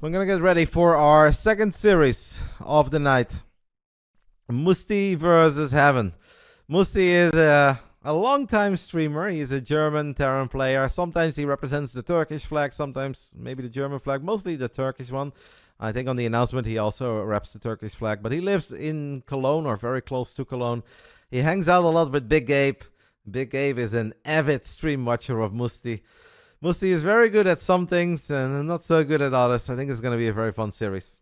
We're gonna get ready for our second series of the night. Musti versus Heaven. Musti is a long-time streamer. He's a German Terran player. Sometimes he represents the Turkish flag, sometimes maybe the German flag, mostly the Turkish one. I think on the announcement he also reps the Turkish flag, but he lives in Cologne or very close to Cologne. He hangs out a lot with Big Gabe. Big Gabe is an avid stream watcher of Musti. Musti is very good at some things and not so good at others. I think it's going to be a very fun series.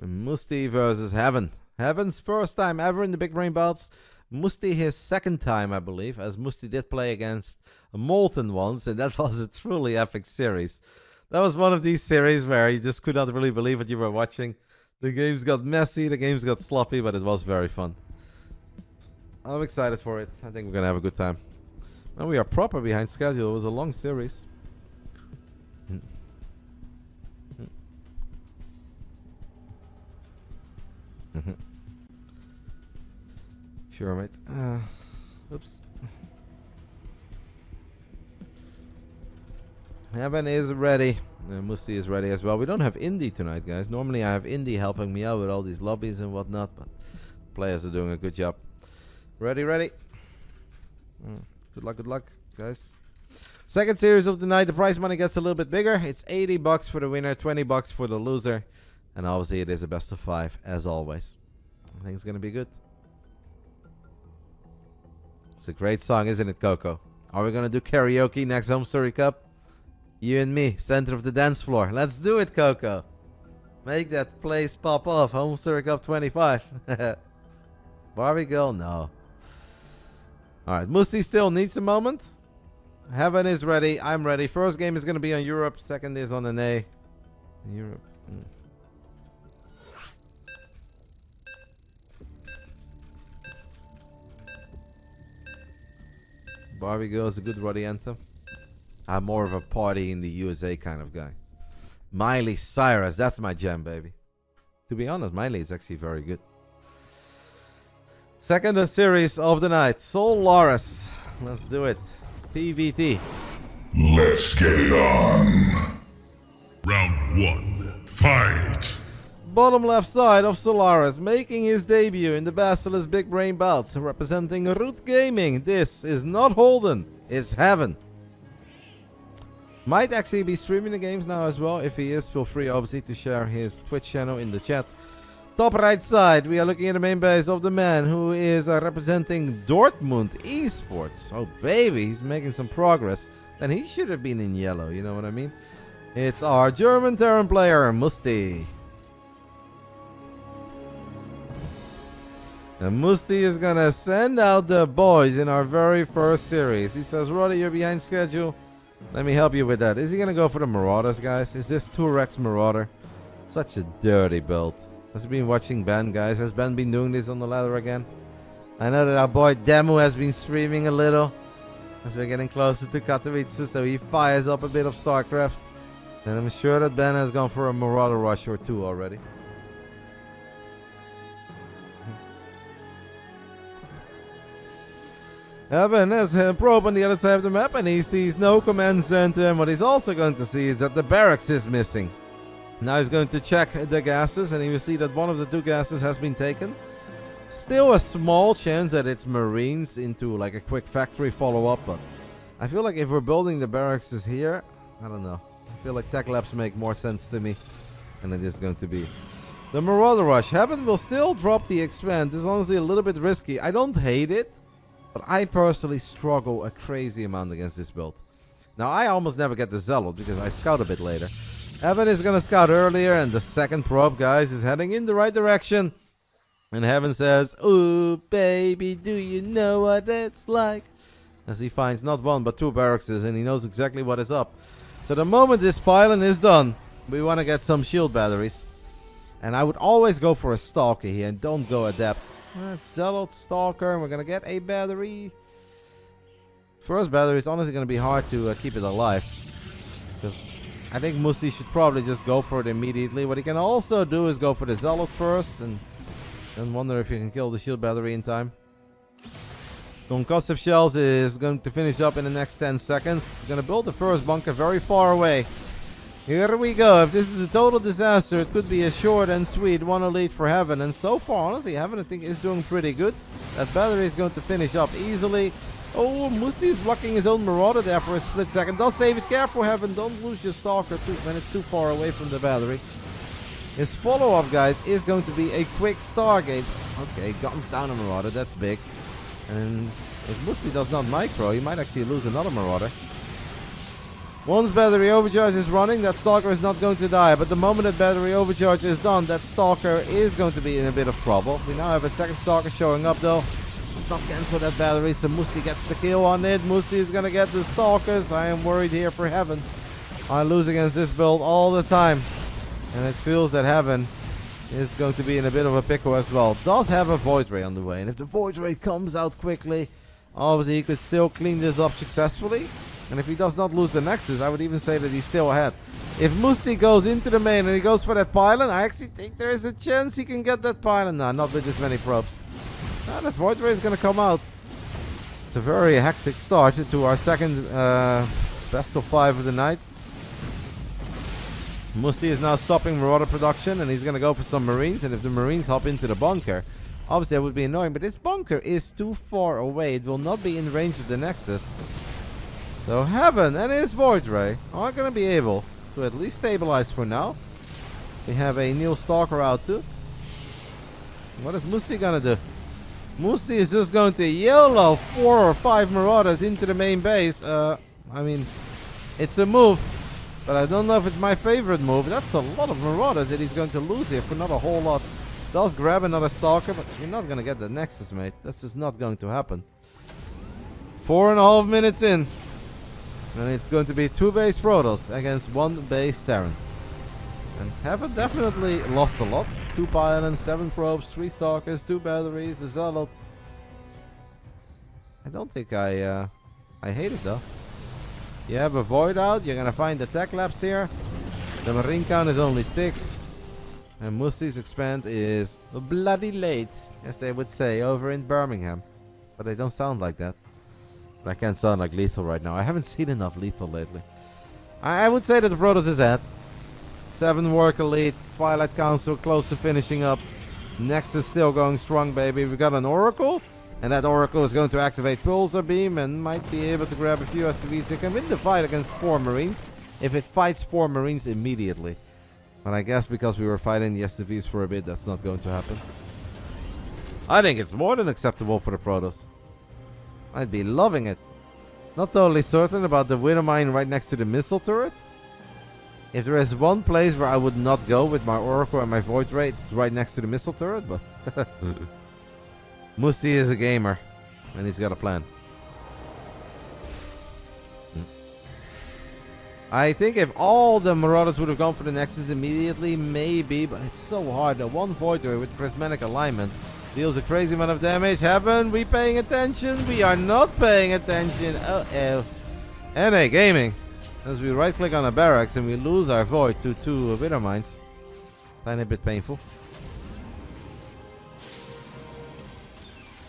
Musti versus Heaven. Heaven's first time ever in the Big Brain Bouts. Musti his second time, I believe, as Musti did play against Molten once, and that was a truly epic series. That was one of these series where you just could not really believe what you were watching. The games got messy, the games got sloppy, but it was very fun. I'm excited for it. I think we're going to have a good time. And we are proper behind schedule. It was a long series. Sure, mate. Oops. Heaven is ready. Musti is ready as well. We don't have Indy tonight, guys. Normally I have Indy helping me out with all these lobbies and whatnot, but players are doing a good job. Ready, ready. Good luck, guys. Second series of the night. The prize money gets a little bit bigger. It's $80 for the winner, $20 for the loser. And obviously it is a best of 5, as always. I think it's going to be good. It's a great song, isn't it, Coco? Are we going to do karaoke next Home Story Cup? You and me, center of the dance floor. Let's do it, Coco. Make that place pop off. Home Story Cup 25. Barbie girl? No. Alright, Musti still needs a moment. Heaven is ready. I'm ready. First game is going to be on Europe. Second is on an A. Europe. Barbie girl is a good Roddy anthem. I'm more of a party in the USA kind of guy. Miley Cyrus, that's my jam, baby. To be honest, Miley is actually very good. Second series of the night, Solaris. Let's do it. PVT. Let's get it on. Round 1, fight. Bottom left side of Solaris, making his debut in the BASILISK Big Brain Bouts, representing Root Gaming. This is not Holden, it's Heaven. Might actually be streaming the games now as well. If he is, feel free obviously to share his Twitch channel in the chat. Top right side, we are looking at the main base of the man who is representing Dortmund Esports. Oh baby, he's making some progress. And he should have been in yellow, you know what I mean? It's our German Terran player, Musti. And Musti is gonna send out the boys in our very first series. He says, Roddy, you're behind schedule. Let me help you with that. Is he gonna go for the Marauders, guys? Is this 2-Rex Marauder? Such a dirty build. Has he been watching Ben, guys? Has Ben been doing this on the ladder again? I know that our boy Demu has been streaming a little as we're getting closer to Katowice, so he fires up a bit of Starcraft. And I'm sure that Ben has gone for a Marauder rush or 2 already. Heaven has a probe on the other side of the map and he sees no command center, and what he's also going to see is that the barracks is missing. Now he's going to check the gases and he will see that one of the 2 gases has been taken. Still a small chance that it's Marines into like a quick factory follow-up, but I feel like if we're building the barracks here, I don't know. I feel like tech labs make more sense to me than it is going to be. The Marauder Rush. Heaven will still drop the expand. This is honestly a little bit risky. I don't hate it, but I personally struggle a crazy amount against this build. Now, I almost never get the Zealot because I scout a bit later. Heaven is going to scout earlier, and the second probe, guys, is heading in the right direction. And Heaven says, ooh, baby, do you know what it's like? As he finds not 1, but 2 barracks, and he knows exactly what is up. So the moment this pylon is done, we want to get some shield batteries. And I would always go for a Stalker here, and don't go Adept. Zealot, Stalker, and we're going to get a battery. First battery is honestly going to be hard to keep it alive. Because I think Musti should probably just go for it immediately. What he can also do is go for the Zealot first and then wonder if he can kill the shield battery in time. Concussive Shells is going to finish up in the next 10 seconds. He's going to build the first bunker very far away. Here we go. If this is a total disaster, it could be a short and sweet one elite for Heaven. And so far, honestly, Heaven I think is doing pretty good. That battery is going to finish up easily. Oh, Musti is blocking his own Marauder there for a split second. Does save it. Careful, Heaven. Don't lose your Stalker when it's too far away from the battery. His follow-up, guys, is going to be a quick Stargate. Okay, guns down a Marauder. That's big. And if Musti does not micro, he might actually lose another Marauder. Once battery overcharge is running, that Stalker is not going to die. But the moment that battery overcharge is done, that Stalker is going to be in a bit of trouble. We now have a second Stalker showing up, though. Let's not cancel that battery, so Musti gets the kill on it. Musti is going to get the Stalkers. I am worried here for Heaven. I lose against this build all the time. And it feels that Heaven is going to be in a bit of a pickle as well. Does have a Void Ray on the way. And if the Void Ray comes out quickly, obviously he could still clean this up successfully. And if he does not lose the Nexus, I would even say that he's still ahead. If Musti goes into the main and he goes for that pylon, I actually think there is a chance he can get that pylon. Nah, not with this many probes. Nah, that Void Ray is going to come out. It's a very hectic start to our second best of 5 of the night. Musti is now stopping Marauder production, and he's going to go for some Marines. And if the Marines hop into the bunker, obviously that would be annoying. But this bunker is too far away. It will not be in range of the Nexus. So Heaven and his Void Ray are going to be able to at least stabilize for now. We have a new Stalker out too. What is Musti going to do? Musti is just going to YOLO 4 or 5 Marauders into the main base. I mean, it's a move. But I don't know if it's my favorite move. That's a lot of Marauders that he's going to lose here for not a whole lot. Does grab another Stalker, but you're not going to get the Nexus, mate. That's just not going to happen. 4.5 minutes in. And it's going to be 2 base Protoss against 1 base Terran. And Heaven definitely lost a lot. 2 pylons, 7 probes, 3 Stalkers, 2 batteries, a Zealot. I don't think I hate it though. You have a Void out, you're gonna find the tech labs here. The Marine count is only 6. And Musti's expand is bloody late, as they would say over in Birmingham. But they don't sound like that. But I can't sound like lethal right now. I haven't seen enough lethal lately. I would say that the Protoss is at 7 Work Elite, Twilight Council close to finishing up. Nexus still going strong, baby. We got an Oracle. And that Oracle is going to activate Pulsar Beam and might be able to grab a few SCVs. It can win the fight against 4 Marines if it fights 4 Marines immediately. But I guess because we were fighting the SCVs for a bit, that's not going to happen. I think it's more than acceptable for the Protoss. I'd be loving it. Not totally certain about the HeroMarine right next to the missile turret. If there is one place where I would not go with my Oracle and my Void Ray, it's right next to the missile turret, but... Musti is a gamer, and he's got a plan. I think if all the Marauders would have gone for the Nexus immediately, maybe, but it's so hard. The 1 Void Ray with prismatic alignment deals a crazy amount of damage. Haven't we paying attention? We are not paying attention. Uh-oh. NA Gaming. As we right click on a barracks and we lose our Void to 2 HeroMarines. Tiny bit painful.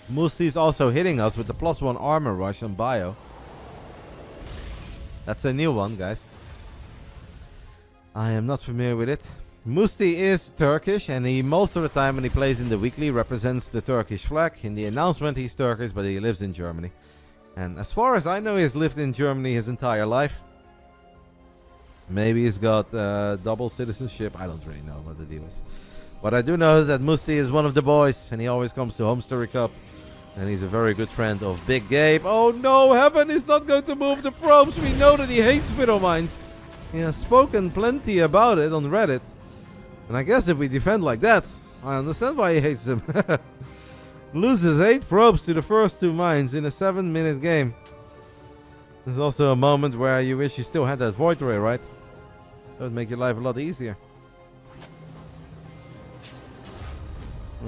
Musti's also hitting us with the +1 armor rush on bio. That's a new one, guys. I am not familiar with it. Musti is Turkish, and he most of the time when he plays in the weekly represents the Turkish flag. In the announcement he's Turkish, but he lives in Germany. And as far as I know, he's lived in Germany his entire life. Maybe he's got double citizenship. I don't really know what the deal is. What I do know is that Musti is one of the boys, and he always comes to Home Story Cup. And he's a very good friend of Big Gabe. Oh no, Heaven is not going to move the probes. We know that he hates HeroMarines. He has spoken plenty about it on Reddit. And I guess if we defend like that, I understand why he hates them. Loses 8 probes to the first 2 mines in a 7-minute game. There's also a moment where you wish you still had that Void Ray, right? That would make your life a lot easier.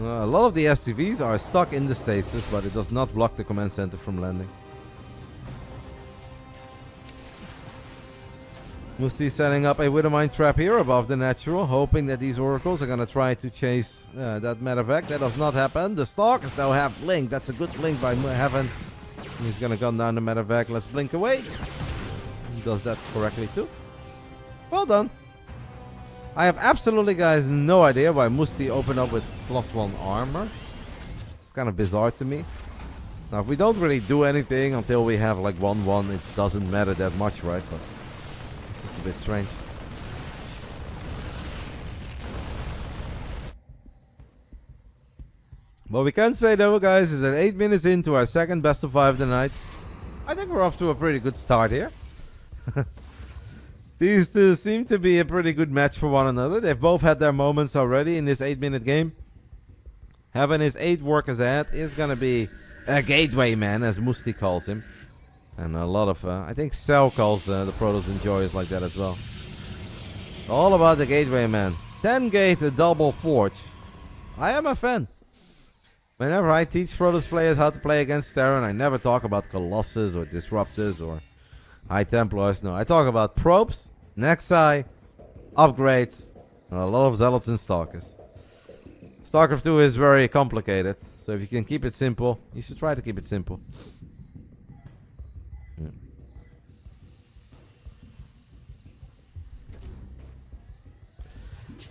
A lot of the SCVs are stuck in the stasis, but it does not block the command center from landing. Musti setting up a HeroMarine trap here above the natural, hoping that these oracles are going to try to chase that medevac. That does not happen. The Stalkers now have blink. That's a good blink by Heaven. He's gonna gun down the medevac. Let's blink away. He does that correctly too. Well done. I have absolutely, guys, no idea why Musti opened up with +1 armor. It's kind of bizarre to me. Now, if we don't really do anything until we have like 1-1, it doesn't matter that much, right? But this is a bit strange. What we can say though, guys, is that 8 minutes into our second best of 5 of the night, I think we're off to a pretty good start here. These two seem to be a pretty good match for one another. They've both had their moments already in this 8-minute game. Having his 8 workers ahead is going to be a gateway man, as Musti calls him. And a lot of, I think Serral calls the Protoss enjoyers like that as well. All about the gateway man. 10 gate, a double forge. I am a fan. Whenever I teach Protoss players how to play against Terran, I never talk about Colossus or Disruptors or High Templars. No, I talk about probes, Nexi, upgrades, and a lot of Zealots and Stalkers. Starcraft 2 is very complicated, so if you can keep it simple, you should try to keep it simple.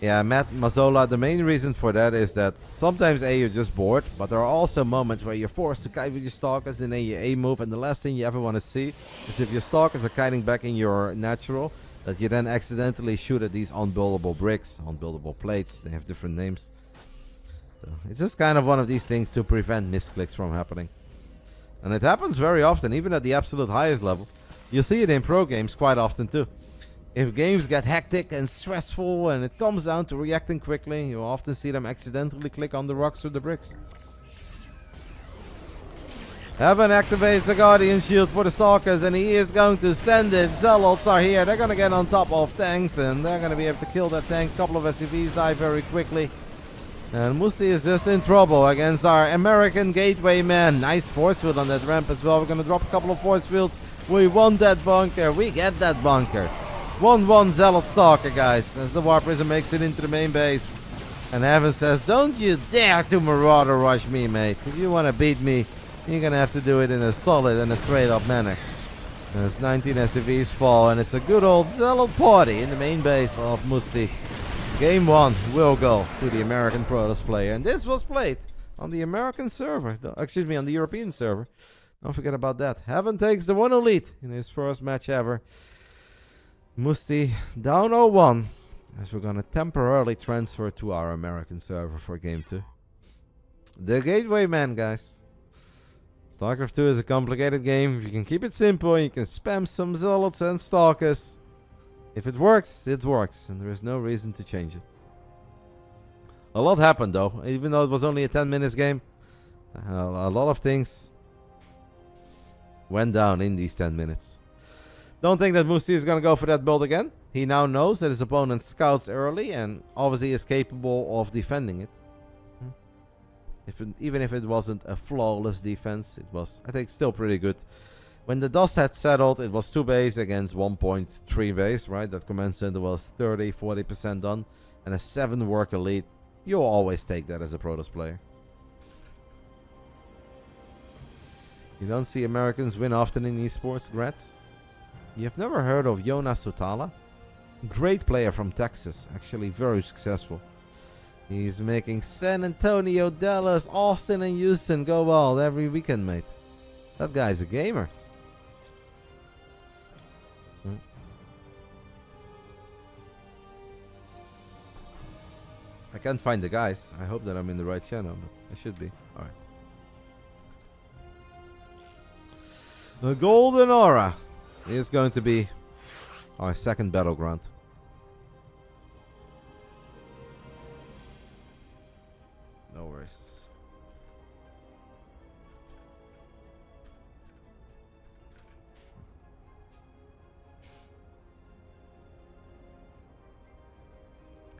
Yeah, Matt Mazzola, the main reason for that is that sometimes A, you're just bored, but there are also moments where you're forced to kite with your stalkers and then you A move, and the last thing you ever want to see is if your stalkers are kiting back in your natural, that you then accidentally shoot at these unbuildable bricks, unbuildable plates, they have different names. So it's just kind of one of these things to prevent misclicks from happening. And it happens very often, even at the absolute highest level. You see it in pro games quite often too. If games get hectic and stressful and it comes down to reacting quickly, you'll often see them accidentally click on the rocks or the bricks. Heaven activates the Guardian Shield for the Stalkers and he is going to send it. Zealots are here. They're going to get on top of tanks and they're going to be able to kill that tank. A couple of SCVs die very quickly. And Musti is just in trouble against our American gateway man. Nice force field on that ramp as well. We're going to drop a couple of force fields. We want that bunker. We get that bunker. 1-1 Zealot Stalker, guys, as the War Prism makes it into the main base. And Heaven says, don't you dare to Marauder rush me, mate. If you want to beat me, you're going to have to do it in a solid and a straight up manner. And as 19 SCVs fall, and it's a good old Zealot party in the main base of Musti. Game 1 will go to the American Protoss player. And this was played on the American server. Excuse me, on the European server. Don't forget about that. Heaven takes the 1-0 lead in his first match ever. Musti down 0-1 as we're going to temporarily transfer to our American server for game 2. The gateway man, guys. StarCraft 2 is a complicated game. If you can keep it simple, you can spam some Zealots and Stalkers. If it works, it works, and there is no reason to change it. A lot happened though, even though it was only a 10 minutes game. A lot of things went down in these 10 minutes. Don't think that Musti is going to go for that build again. He now knows that his opponent scouts early and obviously is capable of defending it. Even if it wasn't a flawless defense, it was, I think, still pretty good. When the dust had settled, it was 2 base against 1.3 base, right? That command center was 30-40% done. And a 7 worker lead. You'll always take that as a Protoss player. You don't see Americans win often in esports, Grats. You've never heard of Jonas Sutala? Great player from Texas, actually very successful. He's making San Antonio, Dallas, Austin and Houston go wild every weekend, mate. That guy's a gamer. I can't find the guys. I hope that I'm in the right channel, but I should be. Alright. The Golden Aura is going to be our second battleground. No worries.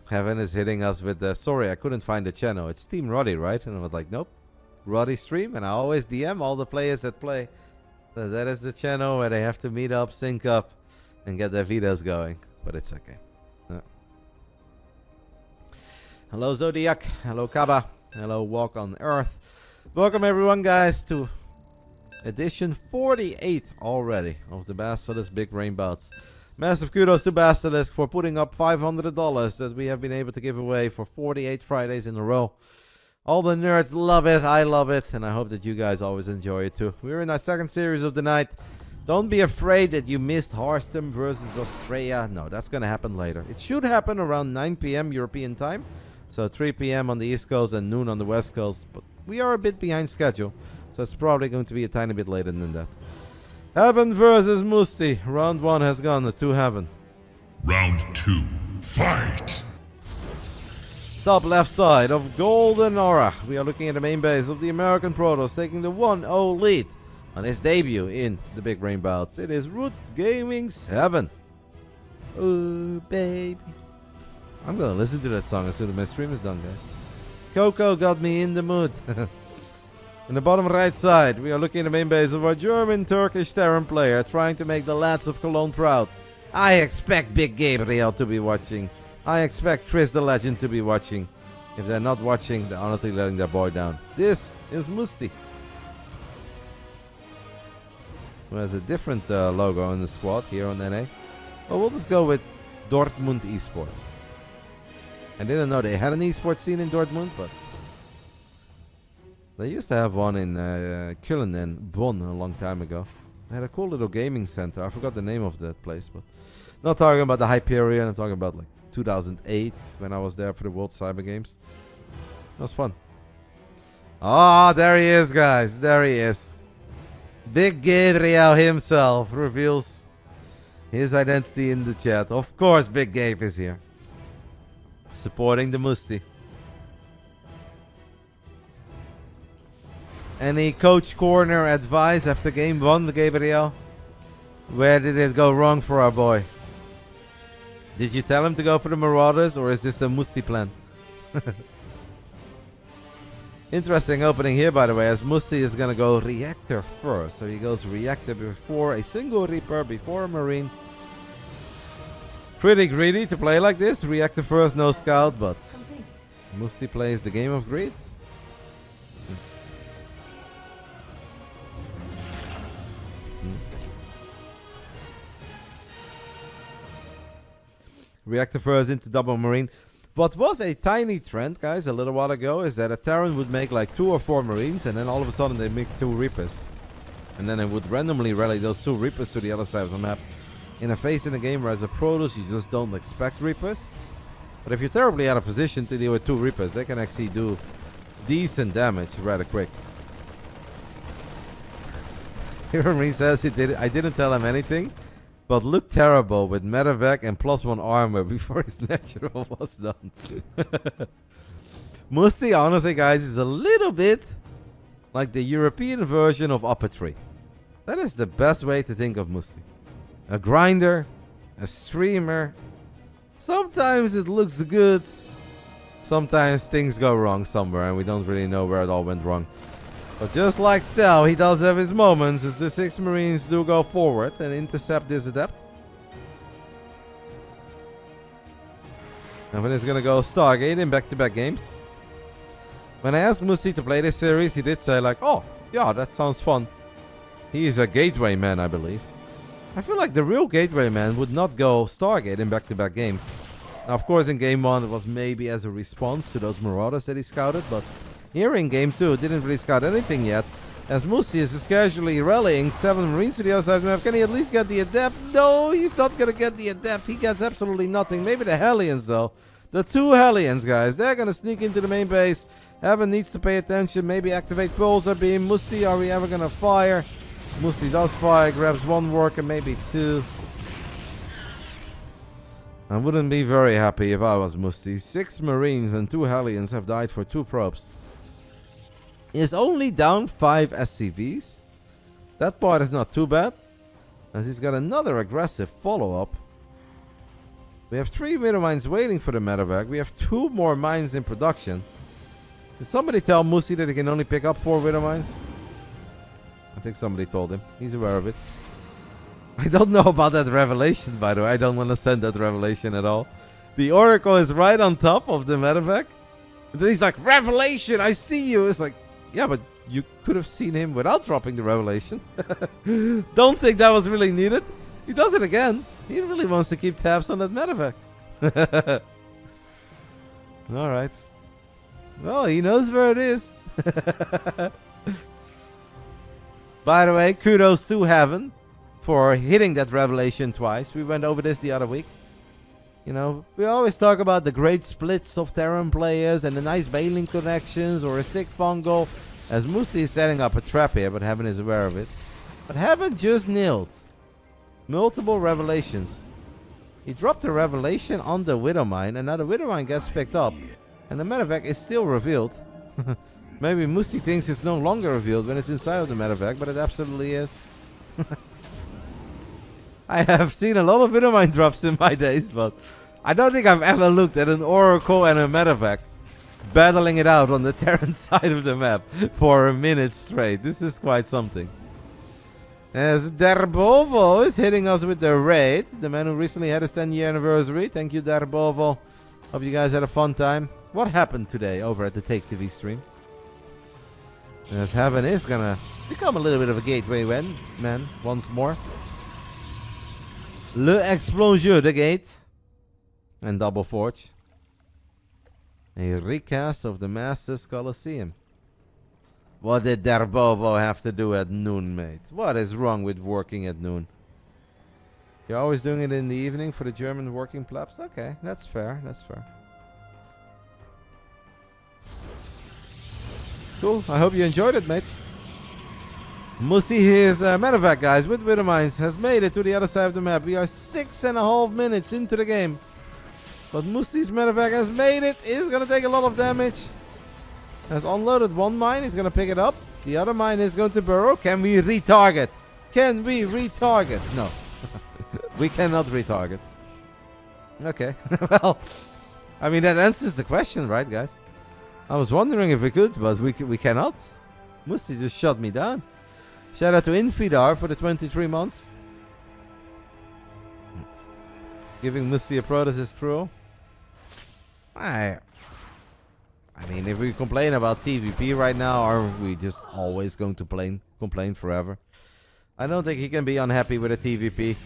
Heaven is hitting us with the, sorry, I couldn't find the channel. It's Team Roddy, right? And I was like, nope. Roddy stream, and I always DM all the players that play. So that is the channel where they have to meet up, sync up, and get their videos going. But it's okay. No. Hello Zodiac. Hello Kaba. Hello Walk on Earth. Welcome everyone, guys, to Edition 48 already of the Basilisk Big Brain Bouts. Massive kudos to Basilisk for putting up $500 that we have been able to give away for 48 Fridays in a row. All the nerds love it, I love it, and I hope that you guys always enjoy it too. We're in our second series of the night. Don't be afraid that you missed Hearthstone versus Australia. No, that's going to happen later. It should happen around 9 p.m. European time. So 3 p.m. on the East Coast and noon on the West Coast. But we are a bit behind schedule. So it's probably going to be a tiny bit later than that. Heaven versus Musti. Round 1 has gone to Heaven. Round 2. Fight! Top left side of Golden Aura. We are looking at the main base of the American Protoss, taking the 1-0 lead on his debut in the Big Brain Bouts. It is Root Gaming's Heaven. Oh, baby. I'm going to listen to that song as soon as my stream is done, guys. Coco got me in the mood. In the bottom right side, we are looking at the main base of our German-Turkish Terran player, trying to make the lads of Cologne proud. I expect Big Gabriel to be watching. I expect Chris the Legend to be watching. If they're not watching, they're honestly letting their boy down. This is Musti, who has a different logo in the squad here on NA. Well, we'll just go with Dortmund Esports. I didn't know they had an esports scene in Dortmund, but they used to have one in Köln and Bonn a long time ago. They had a cool little gaming center. I forgot the name of that place, but not talking about the Hyperion. I'm talking about like 2008 when I was there for the World Cyber Games. It was fun. Ah, there he is, guys. There he is. Big Gabriel himself reveals his identity in the chat. Of course, Big Gabe is here, supporting the Musti. Any coach corner advice after game 1, Gabriel? Where did it go wrong for our boy? Did you tell him to go for the Marauders, or is this a Musti plan? Interesting opening here, by the way, as Musti is going to go Reactor first. So he goes Reactor before a single Reaper, before a Marine. Pretty greedy to play like this. Reactor first, no Scout, but Musti plays the game of greed. Reactor first into double Marine. What was a tiny trend, guys, a little while ago, is that a Terran would make like 2 or 4 Marines, and then all of a sudden they make 2 Reapers. And then they would randomly rally those 2 Reapers to the other side of the map. In a phase in the game where as a Protoss you just don't expect Reapers. But if you're terribly out of position to deal with 2 Reapers, they can actually do decent damage rather quick. HeroMarine says I didn't tell him anything, but looked terrible with medevac and +1 armor before his natural was done. Musti, honestly, guys, is a little bit like the European version of Uppetry. That is the best way to think of Musti. A grinder, a streamer. Sometimes it looks good. Sometimes things go wrong somewhere and we don't really know where it all went wrong. But just like Cell, he does have his moments as the 6 Marines do go forward and intercept this Adept. And then he's gonna go Stargate in back-to-back games. When I asked Musti to play this series, he did say like, oh, yeah, that sounds fun. He is a gateway man, I believe. I feel like the real gateway man would not go Stargate in back-to-back games. Now, of course, in game 1, it was maybe as a response to those Marauders that he scouted, but here in game 2, didn't really scout anything yet, as Musti is just casually rallying 7 Marines to the other side of the map. Can he at least get the Adept? No, he's not gonna get the Adept. He gets absolutely nothing. Maybe the Hellions, though. The 2 Hellions, guys. They're gonna sneak into the main base. Heaven needs to pay attention. Maybe activate Pulsar Beam. Musti, are we ever gonna fire? Musti does fire, grabs 1 worker, maybe 2. I wouldn't be very happy if I was Musti. 6 Marines and 2 Hellions have died for 2 probes. Is only down 5 SCVs. That part is not too bad, as he's got another aggressive follow-up. We have 3 Widow Mines waiting for the medevac. We have 2 more mines in production. Did somebody tell Musti that he can only pick up 4 Widow Mines? I think somebody told him. He's aware of it. I don't know about that revelation, by the way. I don't want to send that revelation at all. The Oracle is right on top of the medevac. And then he's like, revelation, I see you. It's like, yeah, but you could have seen him without dropping the revelation. Don't think that was really needed. He does it again. He really wants to keep tabs on that medevac. Alright. Well, he knows where it is. By the way, kudos to Heaven for hitting that revelation twice. We went over this the other week. You know, we always talk about the great splits of Terran players and the nice bailing connections or a sick fungal. As Musti is setting up a trap here, but Heaven is aware of it. But Heaven just nailed multiple revelations. He dropped the revelation on the Widowmine, and now the Widowmine gets picked up. And the medevac is still revealed. Maybe Musti thinks it's no longer revealed when it's inside of the medevac, but it absolutely is. I have seen a lot of Widowmine drops in my days, but I don't think I've ever looked at an Oracle and a medevac battling it out on the Terran side of the map for a minute straight. This is quite something. As Darbovo is hitting us with the raid, the man who recently had his 10-year anniversary. Thank you, Darbovo. Hope you guys had a fun time. What happened today over at the Take TV stream? As Heaven is gonna become a little bit of a gateway man once more. Le Explosion, the gate. And Double Forge. A recast of the Masters Colosseum. What did Darbovo have to do at noon, mate? What is wrong with working at noon? You're always doing it in the evening for the German working plebs? Okay, that's fair, that's fair. Cool, I hope you enjoyed it, mate. Musti, his medevac, guys, with Widowmines, has made it to the other side of the map. We are 6.5 minutes into the game. But Musti's medevac has made it. Is going to take a lot of damage. Has unloaded one mine. He's going to pick it up. The other mine is going to burrow. Can we retarget? Can we retarget? No. We cannot retarget. Okay. Well, I mean, that answers the question, right, guys? I was wondering if we could, but we cannot. Musti just shut me down. Shout out to Infidar for the 23 months. Giving Musti a Protoss is cruel. I mean, if we complain about TVP right now, are we just always going to complain forever? I don't think he can be unhappy with a TVP.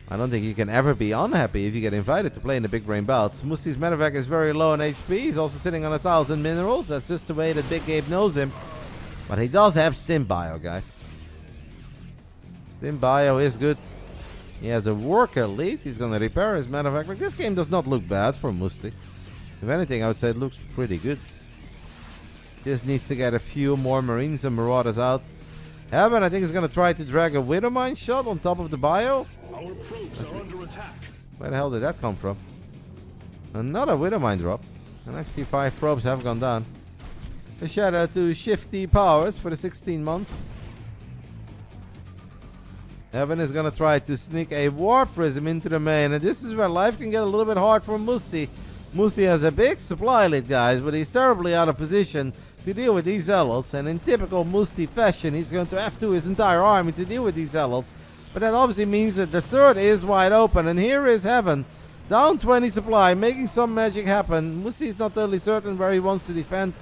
I don't think he can ever be unhappy if you get invited to play in the Big Brain Bouts. Musti's medevac is very low on HP. He's also sitting on 1,000 minerals. That's just the way that Big Gabe knows him. But he does have Stim Bio, guys. Stim Bio is good. He has a worker lead. He's going to repair his medevac. But this game does not look bad for Musti. If anything, I would say it looks pretty good. Just needs to get a few more Marines and Marauders out. Heaven, I think, is going to try to drag a Widowmine shot on top of the bio. Our probes are under attack. Where the hell did that come from? Another Widowmine drop. And actually 5 probes have gone down. A shout out to Shifty Powers for the 16 months. Heaven is going to try to sneak a War Prism into the main. And this is where life can get a little bit hard for Musti. Musti has a big supply lead, guys, but he's terribly out of position to deal with these Zealots. And in typical Musti fashion, he's going to F2 his entire army to deal with these Zealots. But that obviously means that the third is wide open. And here is Heaven. Down 20 supply, making some magic happen. Musti is not totally certain where he wants to defend.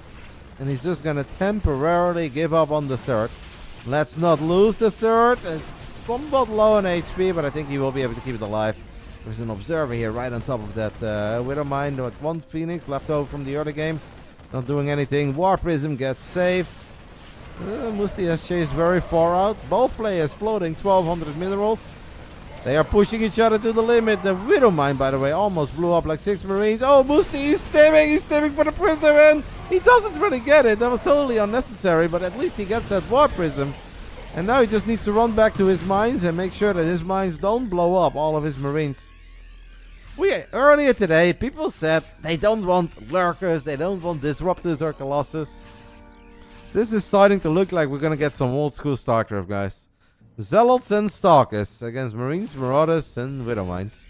And he's just going to temporarily give up on the third. Let's not lose the third. It's somewhat low on HP, but I think he will be able to keep it alive. There's an observer here right on top of that Widowmine. With one Phoenix left over from the other game. Not doing anything. War Prism gets saved. Musti has chased very far out. Both players floating 1,200 minerals. They are pushing each other to the limit. The Widowmine, by the way, almost blew up like 6 Marines. Oh, Musti is stimming. He's stimming for the Prism, and he doesn't really get it. That was totally unnecessary, but at least he gets that War Prism. And now he just needs to run back to his mines and make sure that his mines don't blow up all of his Marines. Earlier today, people said they don't want Lurkers, they don't want Disruptors or Colossus. This is starting to look like we're going to get some old school Starcraft, guys. Zealots and Stalkers against Marines, Marauders, and Widowmines.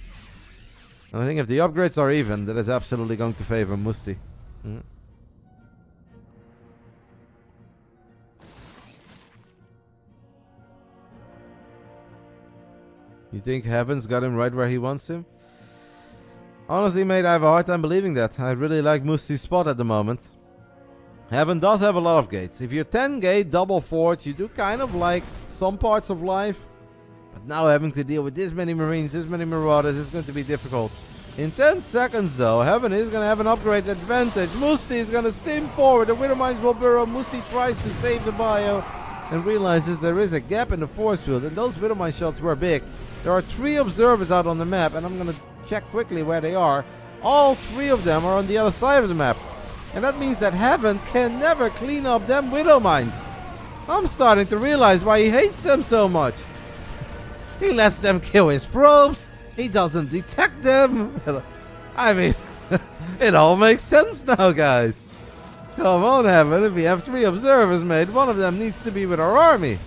And I think if the upgrades are even, that is absolutely going to favor Musti. You think Heaven's got him right where he wants him? Honestly, mate, I have a hard time believing that. I really like Musti's spot at the moment. Heaven does have a lot of gates. If you're 10 gate double forge, you do kind of like some parts of life. But now having to deal with this many Marines, this many Marauders is going to be difficult. In 10 seconds though, Heaven is going to have an upgrade advantage. Musti is going to stim forward. The Widow Mines will burrow. Musti tries to save the bio and realizes there is a gap in the force field. And those Widow Mine shots were big. There are 3 observers out on the map, and I'm going to check quickly where they are. All 3 of them are on the other side of the map. And that means that Heaven can never clean up them Widow Mines. I'm starting to realize why he hates them so much. He lets them kill his probes. He doesn't detect them. I mean, it all makes sense now, guys. Come on, Heaven. If we have 3 observers made, one of them needs to be with our army.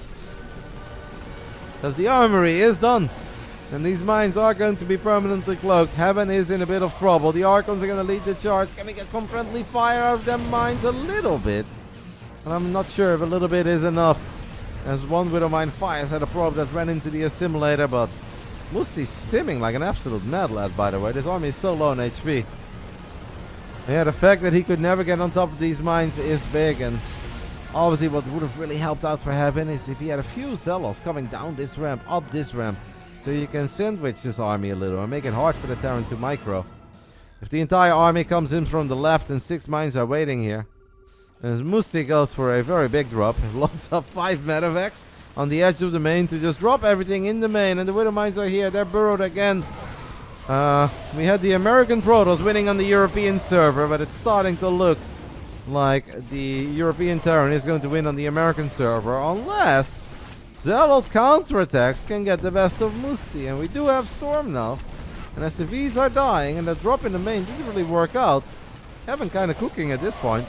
Because the armory is done. And these mines are going to be permanently cloaked. Heaven is in a bit of trouble. The Archons are going to lead the charge. Can we get some friendly fire out of them mines? A little bit. And I'm not sure if a little bit is enough. As one Widow Mine fires at a probe that ran into the assimilator. But Musti's stimming like an absolute mad lad, by the way. This army is so low on HP. Yeah, the fact that he could never get on top of these mines is big. And obviously what would have really helped out for Heaven is if he had a few Zealots coming down this ramp, up this ramp. So you can sandwich this army a little and make it hard for the Terran to micro. If the entire army comes in from the left and 6 mines are waiting here. As Musti goes for a very big drop. Loads up 5 medevacs on the edge of the main to just drop everything in the main. And the Widow Mines are here. They're burrowed again. We had the American Protoss winning on the European server. But it's starting to look like the European Terran is going to win on the American server. Unless Zealot counterattacks can get the best of Musti, and we do have Storm now. And SCVs are dying, and that drop in the main didn't really work out. Heaven kind of cooking at this point.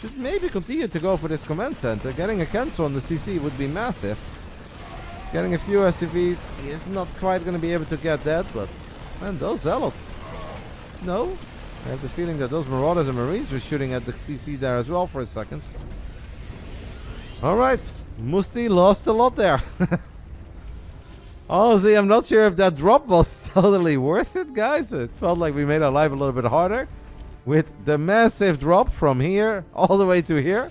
Should maybe continue to go for this command center. Getting a cancel on the CC would be massive. Getting a few SCVs, he is not quite going to be able to get that, but man, those Zealots. No, I have the feeling that those Marauders and Marines were shooting at the CC there as well for a second. Alright. Musti lost a lot there. Honestly, I'm not sure if that drop was totally worth it, guys. It felt like we made our life a little bit harder with the massive drop from here all the way to here.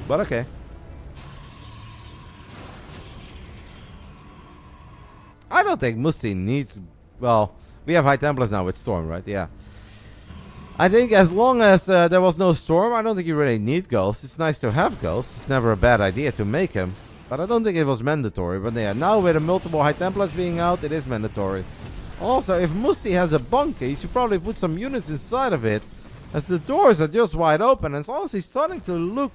But okay. I don't think Musti needs... Well, we have High Templars now with Storm, right? Yeah. I think as long as there was no Storm, I don't think you really need Ghosts. It's nice to have Ghosts. It's never a bad idea to make him. But I don't think it was mandatory. But yeah, now with the multiple High Templars being out, it is mandatory. Also, if Musti has a bunker, you should probably put some units inside of it. As the doors are just wide open. And it's honestly starting to look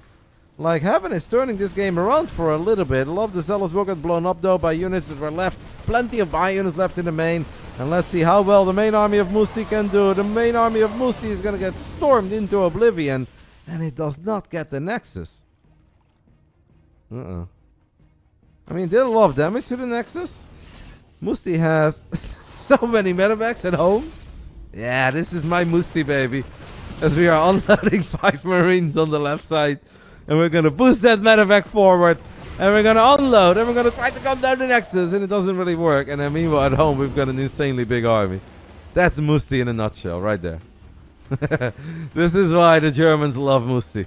like Heaven is turning this game around for a little bit. A lot of the Zealots will get blown up though by units that were left. Plenty of buy units left in the main. And let's see how well the main army of Musti can do. The main army of Musti is going to get stormed into oblivion. And it does not get the Nexus. I mean, did a lot of damage to the Nexus. Musti has so many medevacs at home. Yeah, this is my Musti, baby. As we are unloading 5 Marines on the left side. And we're going to boost that medevac forward. And we're going to unload. And we're going to try to come down the Nexus. And it doesn't really work. And then meanwhile at home we've got an insanely big army. That's Musti in a nutshell right there. This is why the Germans love Musti.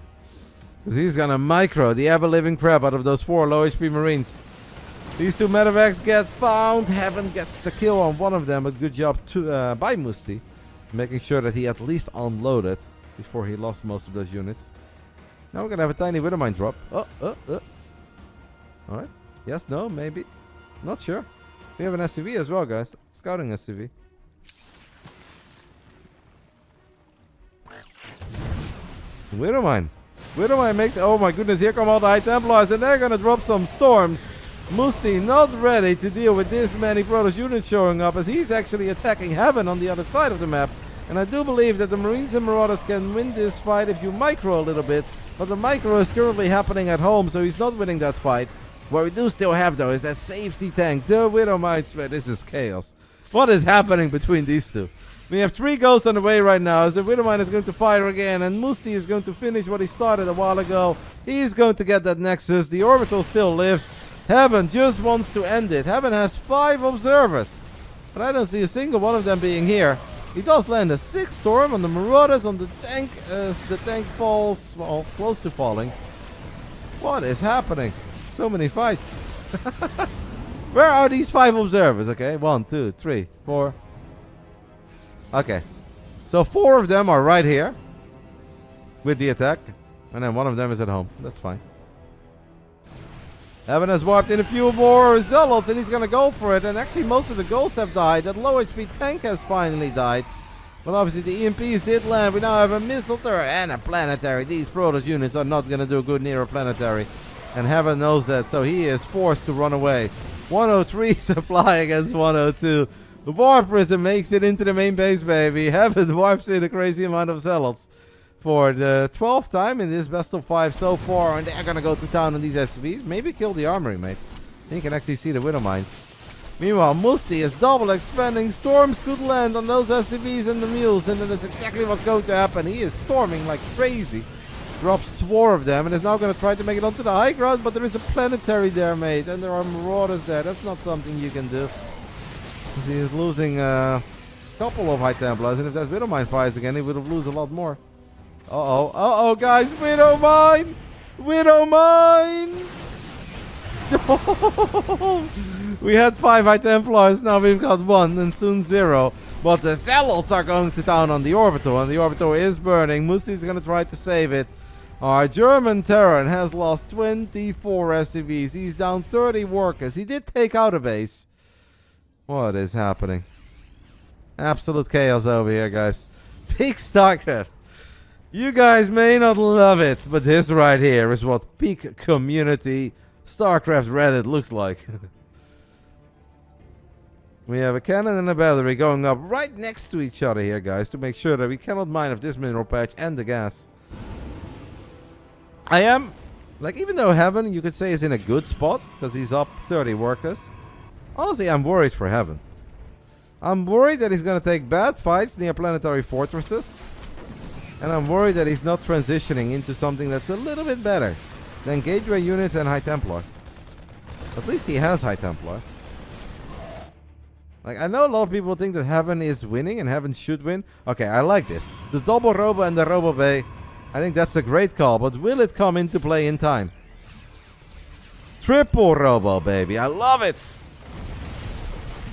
Because he's going to micro the ever-living crap out of those 4 low HP Marines. These 2 medevacs get found. Heaven gets the kill on one of them. A good job by Musti. Making sure that he at least unloaded before he lost most of those units. Now we're going to have a tiny Widow Mine drop. Alright. Yes, no, maybe. Not sure. We have an SCV as well, guys. Scouting SCV. Widow Mine. Widow Mine makes... Oh my goodness, here come all the High Templars and they're going to drop some storms. Musti not ready to deal with this many Protoss units showing up as he's actually attacking Heaven on the other side of the map. And I do believe that the Marines and Marauders can win this fight if you micro a little bit. But the micro is currently happening at home, so he's not winning that fight. What we do still have, though, is that safety tank. The Widow Mine. This is chaos. What is happening between these two? We have 3 ghosts on the way right now as the Widow Mine is going to fire again. And Musti is going to finish what he started a while ago. He's going to get that Nexus. The Orbital still lives. Heaven just wants to end it. Heaven has 5 observers. But I don't see a single one of them being here. He does land a 6 storm on the Marauders on the tank as the tank falls, well, close to falling. What is happening? So many fights. Where are these 5 observers? Okay, 1, 2, 3, 4. Okay. So 4 of them are right here with the attack. And then 1 of them is at home. That's fine. Heaven has warped in a few more zealots and he's gonna go for it. And actually most of the ghosts have died. That low HP tank has finally died. But obviously the EMPs did land. We now have a missile turret and a planetary. These Protoss units are not gonna do good near a planetary. And Heaven knows that, so he is forced to run away. 103 supply against 102. The Warp Prism makes it into the main base, baby. Heaven warps in a crazy amount of zealots for the 12th time in this best of 5 so far. And they're gonna go to town on these SCVs. Maybe kill the armory, mate. Then you can actually see the Widow Mines. Meanwhile, Musti is double expanding. Storms could land on those SCVs and the mules. And that's exactly what's going to happen. He is storming like crazy. Drops 4 of them and is now going to try to make it onto the high ground, but there is a planetary there, mate, and there are marauders there. That's not something you can do. He is losing a couple of High Templars, and if that Widow Mine fires again, he would have lose a lot more. Uh-oh, guys, Widow Mine! Widow Mine! We had 5 High Templars, now we've got 1, and soon 0. But the Zealots are going to town on the Orbital, and the Orbital is burning. Musti is going to try to save it. Our German Terran has lost 24 SCVs. He's down 30 workers. He did take out a base. What is happening? Absolute chaos over here, guys. Peak Starcraft. You guys may not love it, but this right here is what peak community Starcraft Reddit looks like. We have a cannon and a battery going up right next to each other here, guys, to make sure that we cannot mine of this mineral patch and the gas. I am, like, even though Heaven, you could say, is in a good spot, because he's up 30 workers, honestly, I'm worried for Heaven. I'm worried that he's going to take bad fights near planetary fortresses, and I'm worried that he's not transitioning into something that's a little bit better than Gateway units and High Templars. At least he has High Templars. Like, I know a lot of people think that Heaven is winning and Heaven should win. Okay, I like this. The double Robo and the Robo Bay. I think that's a great call, but will it come into play in time? Triple Robo, baby. I love it.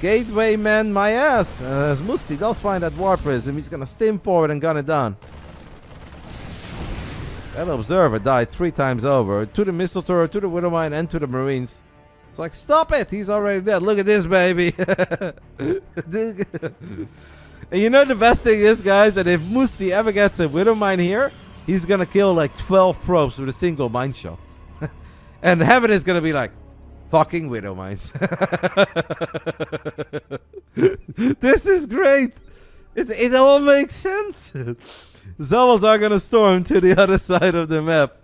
Gateway man, my ass. As Musti does find that Warp Prism, he's gonna stim forward and gun it down. That Observer died 3 times over. To the Missile Turret, to the Widow Mine, and to the Marines. It's like, stop it! He's already dead. Look at this, baby! And you know the best thing is, guys, that if Musti ever gets a Widow Mine here, he's gonna kill like 12 probes with a single mine shot. And Heaven is gonna be like, fucking Widow Mines. This is great! It all makes sense! Zealots are gonna storm to the other side of the map.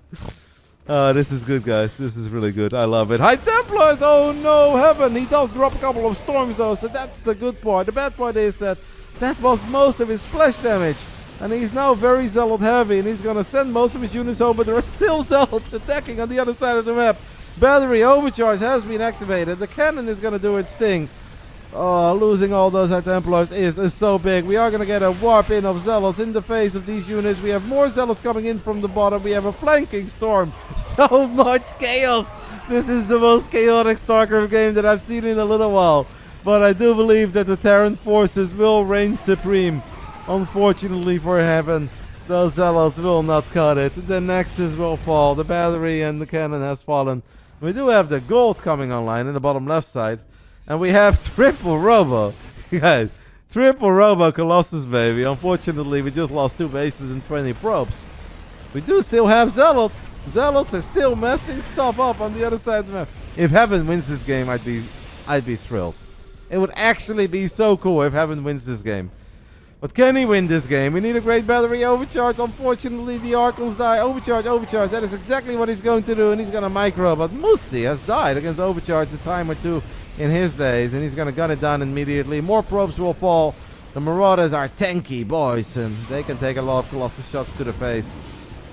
This is good, guys. This is really good. I love it. High Templars! Oh no, Heaven! He does drop a couple of storms though, so that's the good part. The bad part is that that was most of his splash damage. And he's now very Zealot heavy, and he's gonna send most of his units home, but there are still Zealots attacking on the other side of the map. Battery overcharge has been activated. The cannon is gonna do its thing. Losing all those High Templars is so big. We are going to get a warp in of Zealots in the face of these units. We have more Zealots coming in from the bottom. We have a flanking storm. So much chaos. This is the most chaotic StarCraft game that I've seen in a little while. But I do believe that the Terran forces will reign supreme. Unfortunately for Heaven, those Zealots will not cut it. The Nexus will fall. The battery and the cannon has fallen. We do have the gold coming online in the bottom left side. And we have triple Robo. Guys, triple Robo Colossus, baby. Unfortunately, we just lost 2 bases and 20 probes. We do still have Zealots. Zealots are still messing stuff up on the other side of the map. If Heaven wins this game, I'd be thrilled. It would actually be so cool if Heaven wins this game. But can he win this game? We need a great battery overcharge. Unfortunately, the Archons die. Overcharge, overcharge. That is exactly what he's going to do, and he's going to micro. But Musti has died against overcharge a time or 2 in his days, and he's going to gun it down immediately. More probes will fall. The Marauders are tanky boys, and they can take a lot of Colossus shots to the face.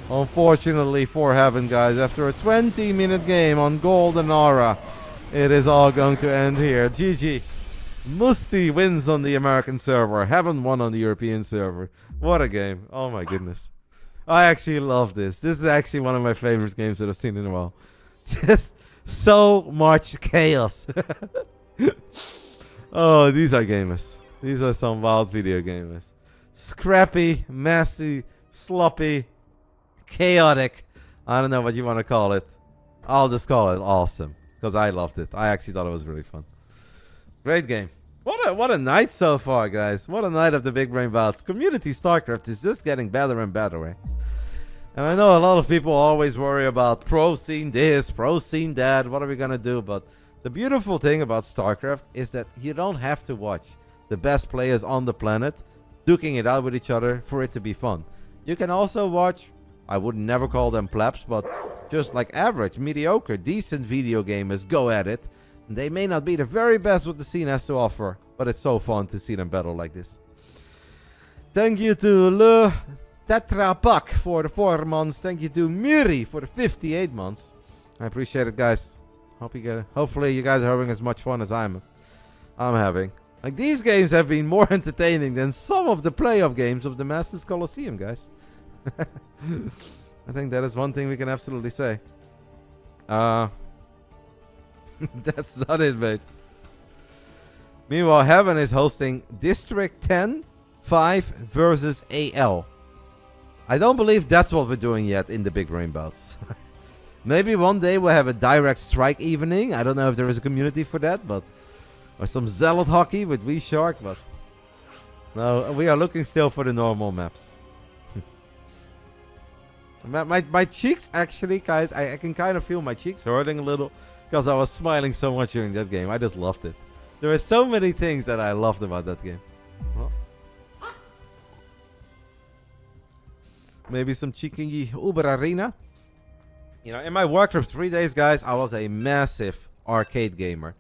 Unfortunately for Heaven, guys, after a 20-minute game on Golden Aura, it is all going to end here. GG. Musti wins on the American server. Haven't won on the European server. What a game. Oh my goodness. I actually love this. This is actually one of my favorite games that I've seen in a while. Just so much chaos. Oh, these are gamers. These are some wild video gamers. Scrappy, messy, sloppy, chaotic. I don't know what you want to call it. I'll just call it awesome. Because I loved it. I actually thought it was really fun. Great game. What a night so far, guys. What a night of the Big Brain Bouts. Community Starcraft is just getting better and better, eh? And I know a lot of people always worry about pro scene this, pro scene that. What are we going to do? But the beautiful thing about Starcraft is that you don't have to watch the best players on the planet duking it out with each other for it to be fun. You can also watch, I would never call them plebs, but just like average, mediocre, decent video gamers go at it. They may not be the very best what the scene has to offer, but it's so fun to see them battle like this. Thank you to Le Tetrapak for the 4 months. Thank you to Miri for the 58 months. I appreciate it, guys. Hopefully you guys are having as much fun as I'm having. Like, these games have been more entertaining than some of the playoff games of the Masters Coliseum, guys. I think that is one thing we can absolutely say. That's not it, mate. Meanwhile, Heaven is hosting District 10 5 versus AL. I don't believe that's what we're doing yet in the Big Brain Bouts. Maybe one day we'll have a direct strike evening. I don't know if there is a community for that, but or some zealot hockey with V Shark, but no, we are looking still for the normal maps. my cheeks actually, guys, I can kind of feel my cheeks hurting a little. Because I was smiling so much during that game. I just loved it. There were so many things that I loved about that game. Well, maybe some cheeky Uber Arena. You know, in my Warcraft 3 days, guys, I was a massive arcade gamer.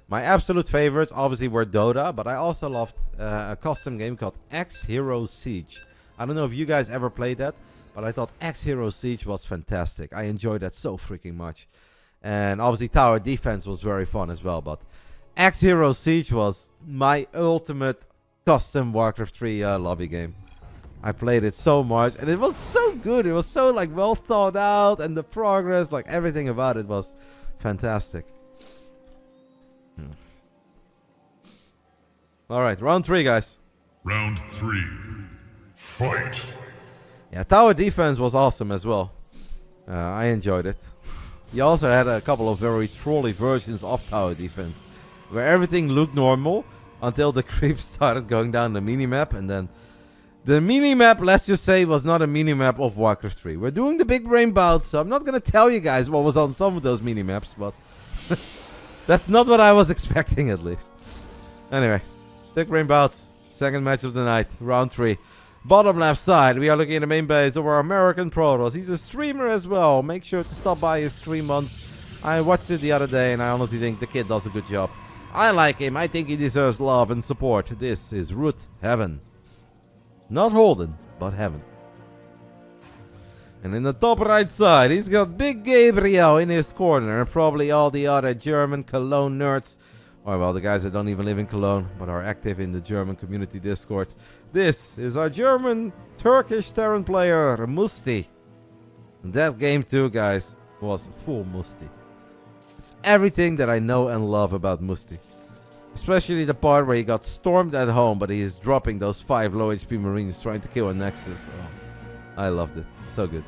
My absolute favorites obviously were Dota, but I also loved a custom game called X Hero Siege. I don't know if you guys ever played that, but I thought X Hero Siege was fantastic. I enjoyed that so freaking much. And obviously Tower Defense was very fun as well. But X Hero Siege was my ultimate custom Warcraft 3 lobby game. I played it so much and it was so good. It was so like well thought out, and the progress, like everything about it was fantastic. Alright, round 3, guys. Round 3. Fight. Yeah, Tower Defense was awesome as well. I enjoyed it. You also had a couple of very trolly versions of Tower Defense, where everything looked normal until the creeps started going down the minimap, and then the minimap, let's just say, was not a minimap of Warcraft 3. We're doing the Big Brain Bouts, so I'm not going to tell you guys what was on some of those minimaps, but that's not what I was expecting, at least. Anyway, Big Brain Bouts, second match of the night, round 3. Bottom left side, we are looking at the main base of our American Protoss. He's a streamer as well. Make sure to stop by his stream once. I watched it the other day and I honestly think the kid does a good job. I like him. I think he deserves love and support. This is Root Heaven. Not Holden, but Heaven. And in the top right side, he's got Big Gabriel in his corner. And probably all the other German Cologne nerds. Or, well, the guys that don't even live in Cologne, but are active in the German community Discord. This is our German Turkish Terran player, Musti. And that game too, guys, was full Musti. It's everything that I know and love about Musti. Especially the part where he got stormed at home, but he is dropping those 5 low HP Marines trying to kill a Nexus. Oh, I loved it. So good.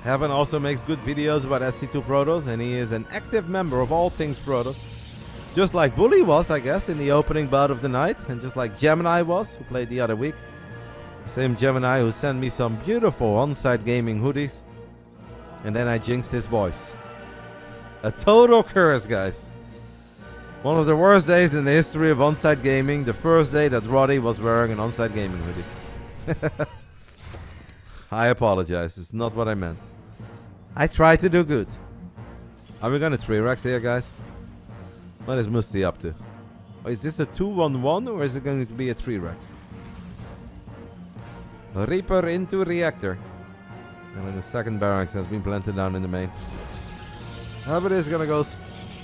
Heaven also makes good videos about SC2 Protoss, and he is an active member of all things Protoss. Just like Bully was, I guess, in the opening bout of the night, and just like Gemini was, who played the other week. The same Gemini who sent me some beautiful on-site gaming hoodies. And then I jinxed his voice. A total curse, guys. One of the worst days in the history of on-site gaming, the first day that Roddy was wearing an on-site gaming hoodie. I apologize, it's not what I meant. I tried to do good. Are we gonna 3-Rex here, guys? What is Musti up to? Oh, is this a 2-1-1 or is it going to be a 3-Rex? Reaper into reactor. And then the second barracks has been planted down in the main. Heaven is gonna go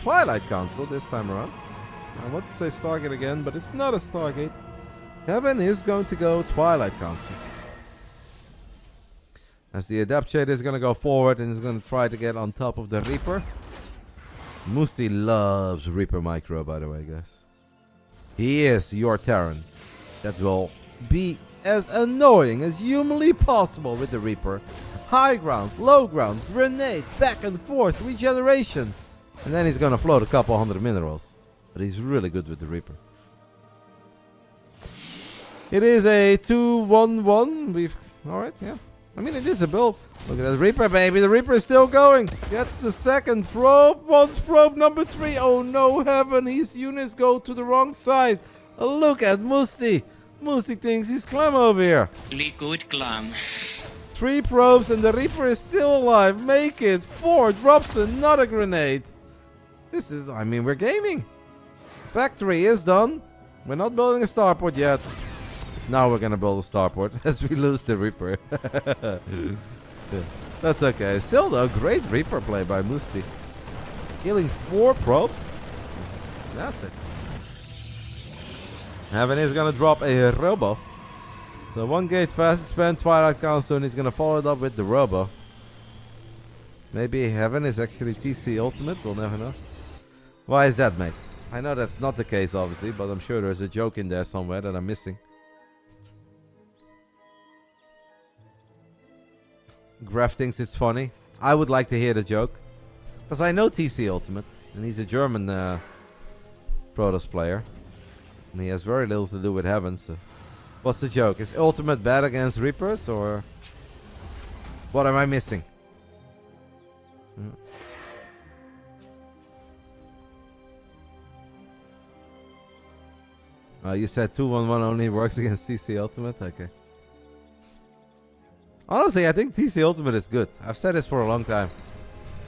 Twilight Council this time around. I want to say Stargate again, but it's not a Stargate. Heaven is going to go Twilight Council. As the Adept Shade is gonna go forward and is gonna try to get on top of the Reaper. Musti loves Reaper Micro, by the way, guys. He is your Terran. That will be as annoying as humanly possible with the Reaper. High ground, low ground, grenade, back and forth, regeneration. And then he's gonna float a couple hundred minerals. But he's really good with the Reaper. It is a 2-1-1. Alright, yeah. I mean, it is a build. Look at that Reaper, baby. The Reaper is still going. Gets the second probe. Wants probe number 3. Oh no, Heaven. His units go to the wrong side. Look at Musti. Musti thinks he's Clem over here. Liquid Clem. 3 probes and the Reaper is still alive. Make it. 4. Drops another grenade. This is, I mean, we're gaming. Factory is done. We're not building a starport yet. Now we're gonna build a starport as we lose the Reaper. Yeah, that's okay. Still though, great Reaper play by Musti. Killing 4 probes. That's it. Heaven is gonna drop a Robo. So 1 gate fast expand Twilight Council and he's gonna follow it up with the Robo. Maybe Heaven is actually TC Ultimate, we'll never know. Why is that, mate? I know that's not the case obviously, but I'm sure there's a joke in there somewhere that I'm missing. Graf thinks it's funny. I would like to hear the joke. Because I know TC Ultimate. And he's a German Protoss player. And he has very little to do with Heaven. So what's the joke? Is Ultimate bad against Reapers? Or what am I missing? You said 2-1-1 only works against TC Ultimate? Okay. Honestly, I think TC Ultimate is good. I've said this for a long time.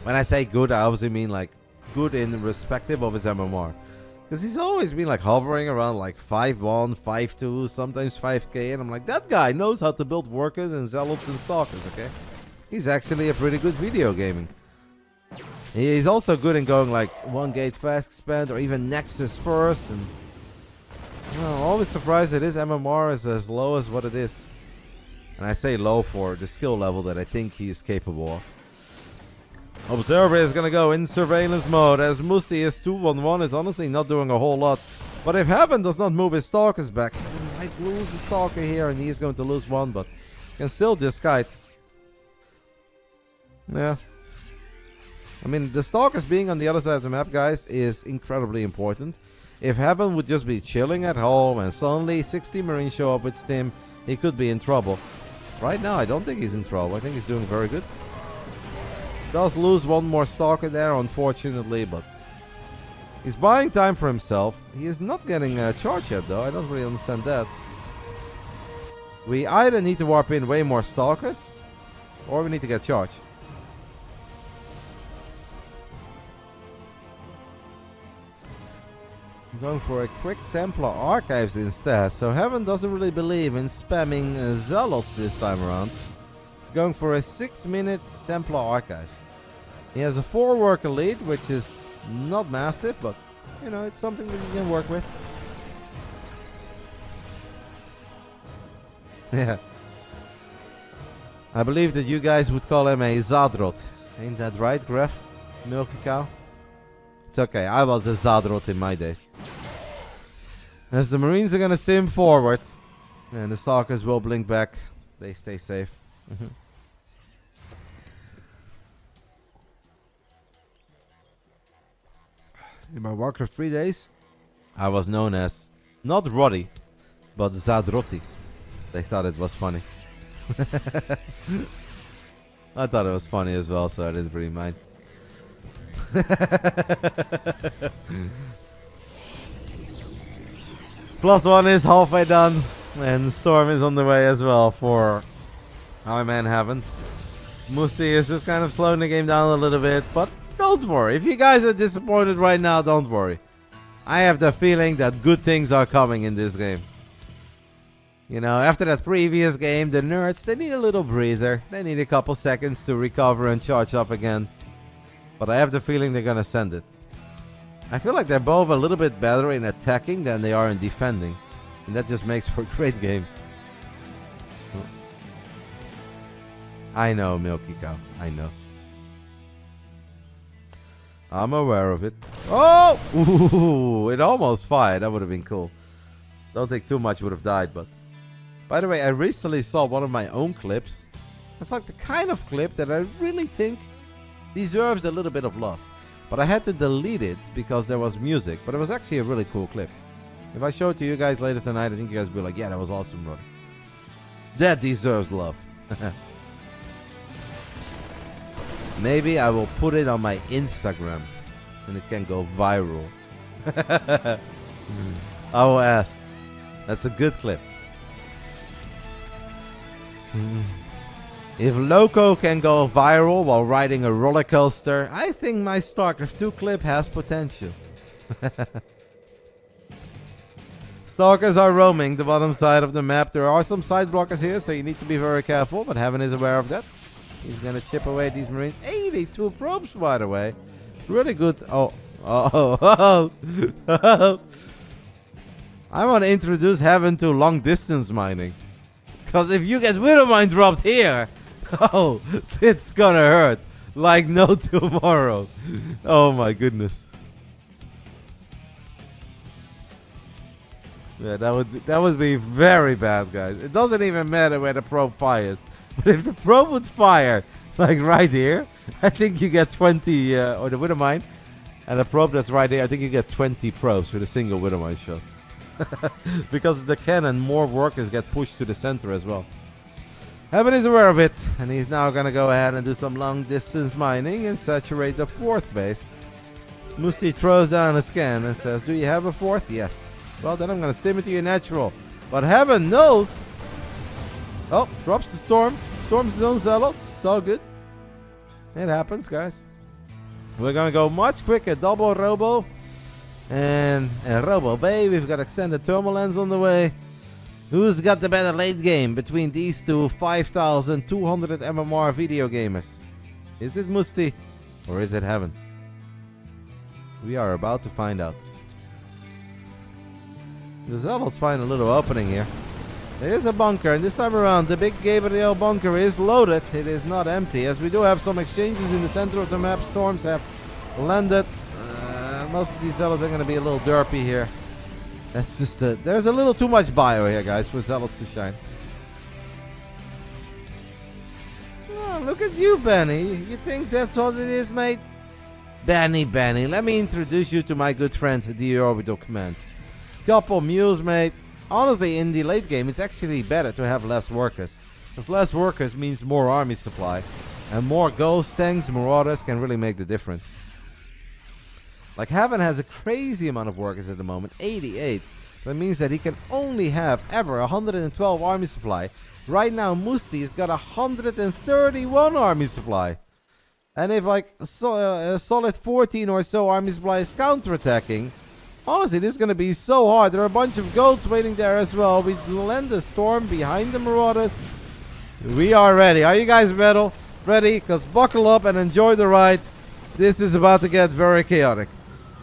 When I say good, I obviously mean like good in respective of his MMR. Because he's always been like hovering around like 5-1, 5-2, sometimes 5k. And I'm like, that guy knows how to build workers and zealots and stalkers, okay? He's actually a pretty good video gaming. He's also good in going like 1 gate fast expand or even Nexus first. And I'm always surprised that his MMR is as low as what it is. And I say low for the skill level that I think he is capable of. Observer is going to go in surveillance mode as Musti is 2-1-1 is honestly not doing a whole lot. But if Heaven does not move his stalkers back, he might lose the stalker here and he is going to lose 1, but can still just kite. Yeah. I mean, the stalkers being on the other side of the map, guys, is incredibly important. If Heaven would just be chilling at home and suddenly 60 Marines show up with Stim, he could be in trouble. Right now, I don't think he's in trouble. I think he's doing very good. Does lose 1 more stalker there, unfortunately, but he's buying time for himself. He is not getting a charge yet, though. I don't really understand that. We either need to warp in way more stalkers, or we need to get charge. I'm going for a quick Templar Archives instead, so Heaven doesn't really believe in spamming Zealots this time around. He's going for a 6-minute Templar Archives. He has a 4 worker lead, which is not massive, but you know, it's something that you can work with. Yeah. I believe that you guys would call him a Zadrot. Ain't that right, Graf? Milky Cow? It's okay, I was a Zadrot in my days. As the Marines are gonna stim forward, and the Stalkers will blink back, they stay safe. In my Warcraft 3 days, I was known as, not Roddy, but Zadroti. They thought it was funny. I thought it was funny as well, so I didn't really mind. +1 is halfway done, and Storm is on the way as well for our man Heaven. Musti is just kind of slowing the game down a little bit, but don't worry. If you guys are disappointed right now, don't worry. I have the feeling that good things are coming in this game. You know, after that previous game, the nerds, they need a little breather. They need a couple seconds to recover and charge up again. But I have the feeling they're gonna send it. I feel like they're both a little bit better in attacking than they are in defending. And that just makes for great games. I know, Milky Cow. I know. I'm aware of it. Oh! Ooh, it almost fired. That would have been cool. Don't think too much would have died, but... By the way, I recently saw one of my own clips. It's like the kind of clip that I really think deserves a little bit of love. But I had to delete it because there was music. But it was actually a really cool clip. If I show it to you guys later tonight, I think you guys will be like, yeah, that was awesome, brother. That deserves love. Maybe I will put it on my Instagram and it can go viral. I will ask. That's a good clip. If Loco can go viral while riding a roller coaster, I think my StarCraft 2 clip has potential. Stalkers are roaming the bottom side of the map. There are some side blockers here, so you need to be very careful, but Heaven is aware of that. He's gonna chip away these Marines. 82 probes, by the way. Really good. Oh. I want to introduce Heaven to long distance mining. Because if you get Widowmine dropped here, oh, it's gonna hurt. Like no tomorrow. Oh my goodness. Yeah, that would be very bad, guys. It doesn't even matter where the probe fires. But if the probe would fire, like right here, I think you get 20, or the Widowmine, and the probe that's right there, I think you get 20 probes with a single Widowmine shot. Because of the cannon, more workers get pushed to the center as well. Heaven is aware of it, and he's now going to go ahead and do some long distance mining and saturate the 4th base. Musti throws down a scan and says, do you have a 4th? Yes. Well, then I'm going to stim it to your natural. But Heaven knows. Oh, drops the storm. Storms his own zealots. It's all good. It happens, guys. We're going to go much quicker. Double Robo. And Robo Bay. We've got extended thermal lens on the way. Who's got the better late game between these two 5,200 MMR video gamers? Is it Musti or is it Heaven? We are about to find out. The Zealots find a little opening here. There is a bunker, and this time around the big Gabriel bunker is loaded. It is not empty, as we do have some exchanges in the center of the map. Storms have landed. Most of these Zealots are going to be a little derpy here. That's just there's a little too much bio here, guys, for Zealots to shine. Oh, look at you, Benny. You think that's what it is, mate? Benny, let me introduce you to my good friend, the Orbital Command. Couple mules, mate. Honestly, in the late game, it's actually better to have less workers. Because less workers means more army supply. And more ghost tanks, marauders can really make the difference. Like, Heaven has a crazy amount of workers at the moment, 88. That means that he can only have ever 112 army supply. Right now, Musti has got 131 army supply. And if like a solid 14 or so army supply is counterattacking, honestly, this is going to be so hard. There are a bunch of goats waiting there as well. We land a storm behind the marauders. We are ready. Are you guys ready? Because buckle up and enjoy the ride. This is about to get very chaotic.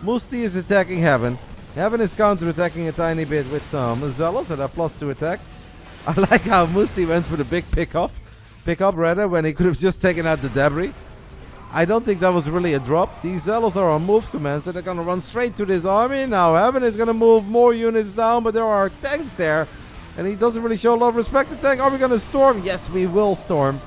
Musti is attacking Heaven. Heaven is counterattacking a tiny bit with some Zealots at a +2 attack. I like how Musti went for the big pickup rather, when he could have just taken out the debris. I don't think that was really a drop. These Zealots are on move command, so they're going to run straight to this army. Now Heaven is going to move more units down, but there are tanks there. And he doesn't really show a lot of respect to tank. Are we going to storm? Yes, we will storm.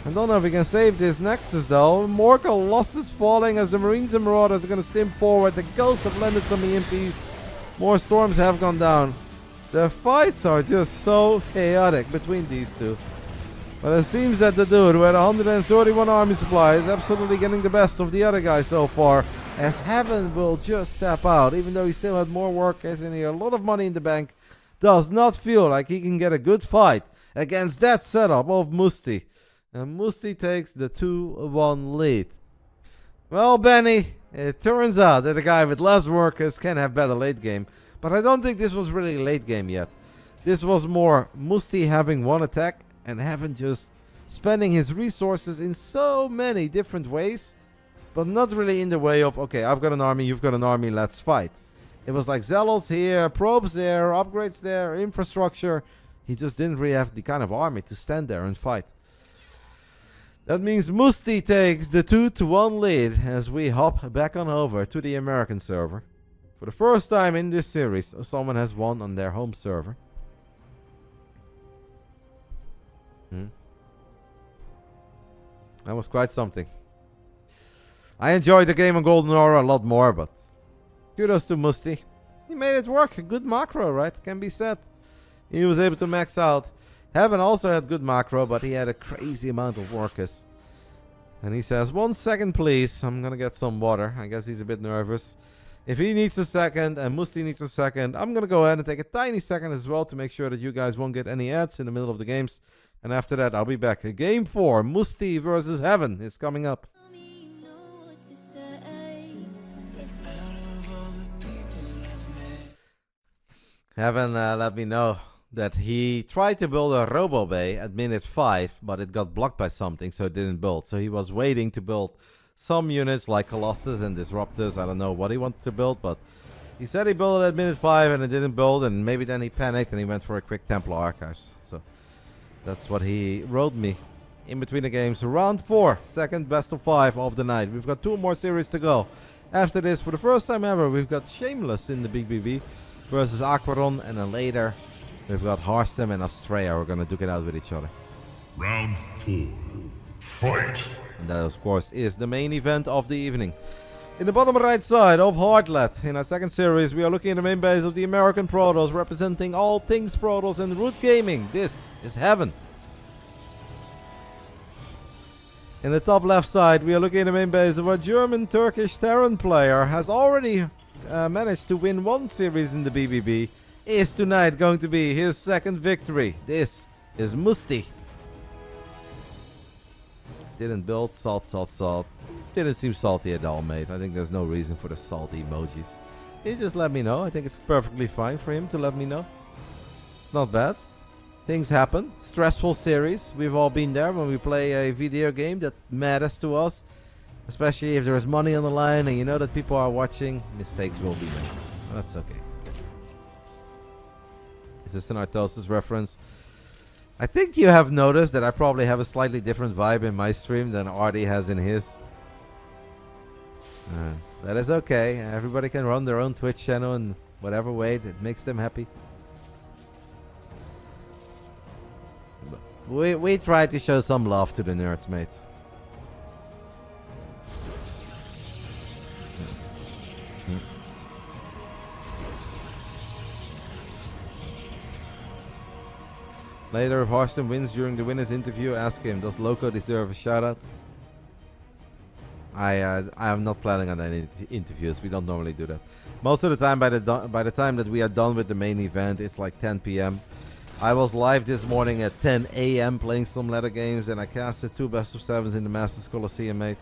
I don't know if we can save this Nexus though. More Colossus falling as the Marines and Marauders are going to stim forward. The Ghosts have landed some EMPs. More storms have gone down. The fights are just so chaotic between these two. But it seems that the dude with 131 army supply is absolutely getting the best of the other guys so far. As Heaven will just step out, even though he still had more workers and he had a lot of money in the bank. Does not feel like he can get a good fight against that setup of Musti. And Musti takes the 2-1 lead. Well, Benny, it turns out that a guy with less workers can have better late game. But I don't think this was really late game yet. This was more Musti having one attack and Heaven just spending his resources in so many different ways but not really in the way of, okay, I've got an army, you've got an army, let's fight. It was like zealots here, probes there, upgrades there, infrastructure. He just didn't really have the kind of army to stand there and fight. That means Musti takes the 2-1 lead as we hop back on over to the American server. For the first time in this series, someone has won on their home server. That was quite something. I enjoyed the game on Golden Aura a lot more, but kudos to Musti. He made it work. A good macro, right? Can be said. He was able to max out. Heaven also had good macro, but he had a crazy amount of workers. And he says, 1 second please. I'm gonna get some water. I guess he's a bit nervous. If he needs a second and Musti needs a second, I'm gonna go ahead and take a tiny second as well to make sure that you guys won't get any ads in the middle of the games. And after that, I'll be back. Game 4, Musti versus Heaven, is coming up. Heaven let me know that he tried to build a Robo Bay at minute 5, but it got blocked by something, so it didn't build. So he was waiting to build some units like Colossus and Disruptors. I don't know what he wanted to build, but he said he built it at minute 5 and it didn't build, and maybe then he panicked and he went for a quick Templar Archives. So that's what he wrote me in between the games. Round 4, second best of 5 of the night. We've got 2 more series to go. After this, for the first time ever, we've got Shameless in the Big BB versus Aquaron, and then later we've got Harstem and Astrea. We're gonna duke it out with each other. Round 4. Fight! And that, of course, is the main event of the evening. In the bottom right side of Hardlet, in our second series, we are looking at the main base of the American Protoss, representing all things Protoss and Root Gaming. This is Heaven. In the top left side, we are looking at the main base of a German-Turkish Terran player. Has already managed to win 1 series in the BBB. Is tonight going to be his second victory. This is Musti. Didn't build, salt, salt, salt. Didn't seem salty at all, mate. I think there's no reason for the salty emojis. He just let me know. I think it's perfectly fine for him to let me know. It's not bad. Things happen. Stressful series. We've all been there when we play a video game that matters to us. Especially if there's money on the line and you know that people are watching. Mistakes will be made. That's okay. Is this an Artosis reference? I think you have noticed that I probably have a slightly different vibe in my stream than Artie has in his. That is okay. Everybody can run their own Twitch channel in whatever way that makes them happy. But we try to show some love to the nerds, mate. Later, if Harstem wins during the winner's interview, ask him, does Loco deserve a shout-out? I am not planning on any interviews. We don't normally do that. Most of the time, by the time that we are done with the main event, it's like 10 p.m. I was live this morning at 10 a.m. playing some ladder games, and I casted 2 best of 7s in the Masters Colosseum, mate.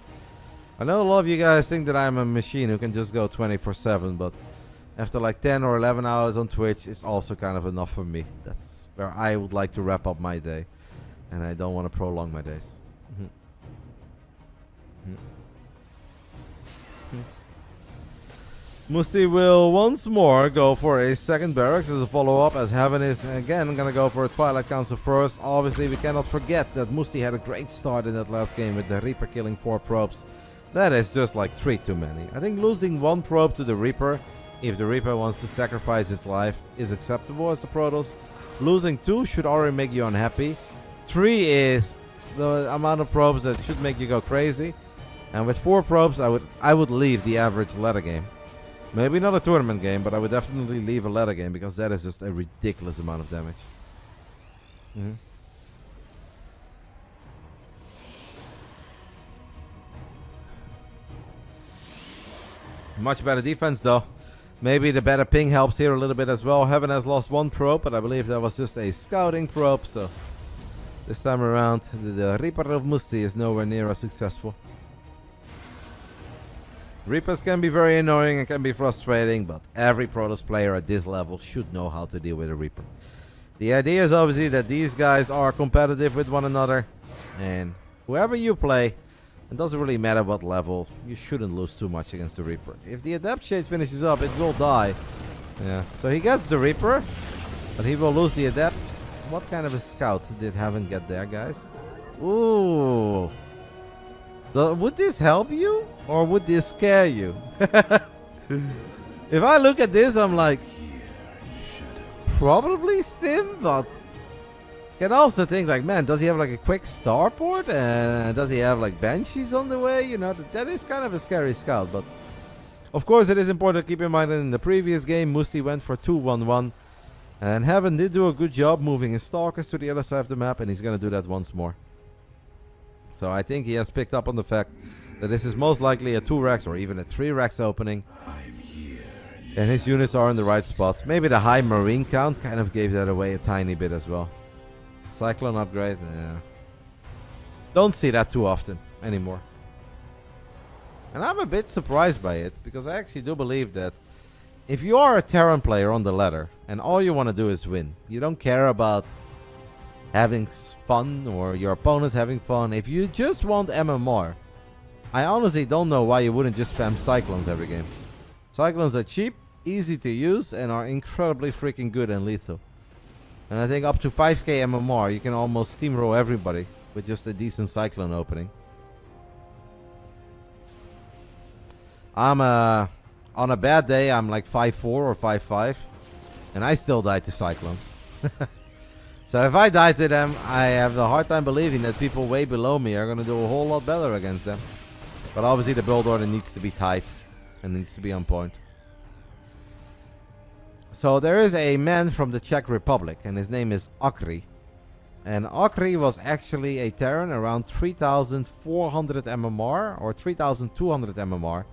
I know a lot of you guys think that I'm a machine who can just go 24/7, but after like 10 or 11 hours on Twitch, it's also kind of enough for me. That's where I would like to wrap up my day, and I don't want to prolong my days. Musti will once more go for a second barracks as a follow-up, as Heaven is again going to go for a Twilight Council first. Obviously, we cannot forget that Musti had a great start in that last game with the Reaper killing 4 probes. That is just like 3 too many. I think losing 1 probe to the Reaper, if the Reaper wants to sacrifice his life, is acceptable as the Protoss. Losing 2 should already make you unhappy. 3 is the amount of probes that should make you go crazy. And with 4 probes, I would leave the average ladder game. Maybe not a tournament game, but I would definitely leave a ladder game because that is just a ridiculous amount of damage. Much better defense though. Maybe the better ping helps here a little bit as well. Heaven has lost 1 probe, but I believe that was just a scouting probe. So this time around, the Reaper of Musti is nowhere near as successful. Reapers can be very annoying and can be frustrating, but every Protoss player at this level should know how to deal with a Reaper. The idea is obviously that these guys are competitive with one another, and whoever you play, It doesn't really matter what level. You shouldn't lose too much against the Reaper. If the Adept Shade finishes up, it will die. Yeah. So he gets the Reaper, but he will lose the Adept. What kind of a scout did Heaven get there, guys? Ooh. Would this help you? Or would this scare you? If I look at this, I'm like, probably Stim, but can also think like, man, does he have like a quick starport? And does he have like Banshees on the way? You know, that is kind of a scary scout. But of course, it is important to keep in mind that in the previous game, Musti went for 2-1-1. And Heaven did do a good job moving his Stalkers to the other side of the map, and he's going to do that once more. So I think he has picked up on the fact that this is most likely a 2-Rex or even a 3-Rex opening. And his units are in the right spot. Maybe the high marine count kind of gave that away a tiny bit as well. Cyclone upgrade, yeah. Don't see that too often anymore. And I'm a bit surprised by it, because I actually do believe that if you are a Terran player on the ladder and all you want to do is win, you don't care about having fun or your opponents having fun. If you just want MMR, I honestly don't know why you wouldn't just spam Cyclones every game. Cyclones are cheap, easy to use, and are incredibly freaking good and lethal. And I think up to 5k MMR, you can almost steamroll everybody with just a decent Cyclone opening. I'm on a bad day, I'm like 5'4 or 5'5, and I still die to Cyclones. So if I die to them, I have a hard time believing that people way below me are going to do a whole lot better against them. But obviously the build order needs to be tight and needs to be on point. So there is a man from the Czech Republic, and his name is Akri. And Akri was actually a Terran around 3,400 MMR or 3,200 MMR.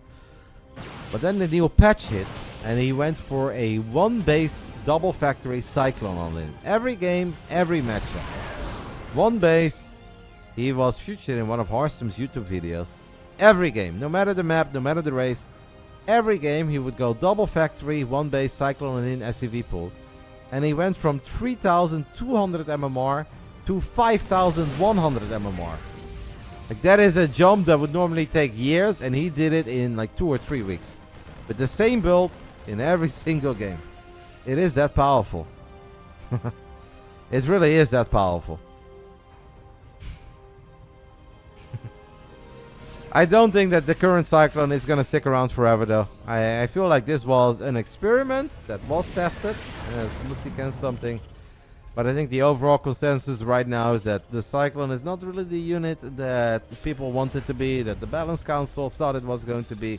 But then the new patch hit, and he went for a one-base double factory Cyclone on it. Every game, every matchup. One base. He was featured in one of Harstem's YouTube videos. Every game, no matter the map, no matter the race, every game he would go double factory, one base Cyclone and in SCV pool. And he went from 3,200 MMR to 5,100 MMR. Like, that is a jump that would normally take years, and he did it in like 2 or 3 weeks. With the same build in every single game. It is that powerful. It really is that powerful. I don't think that the current Cyclone is going to stick around forever, though. I feel like this was an experiment that was tested. As Musti can something. But I think the overall consensus right now is that the Cyclone is not really the unit that people want it to be, that the Balance Council thought it was going to be.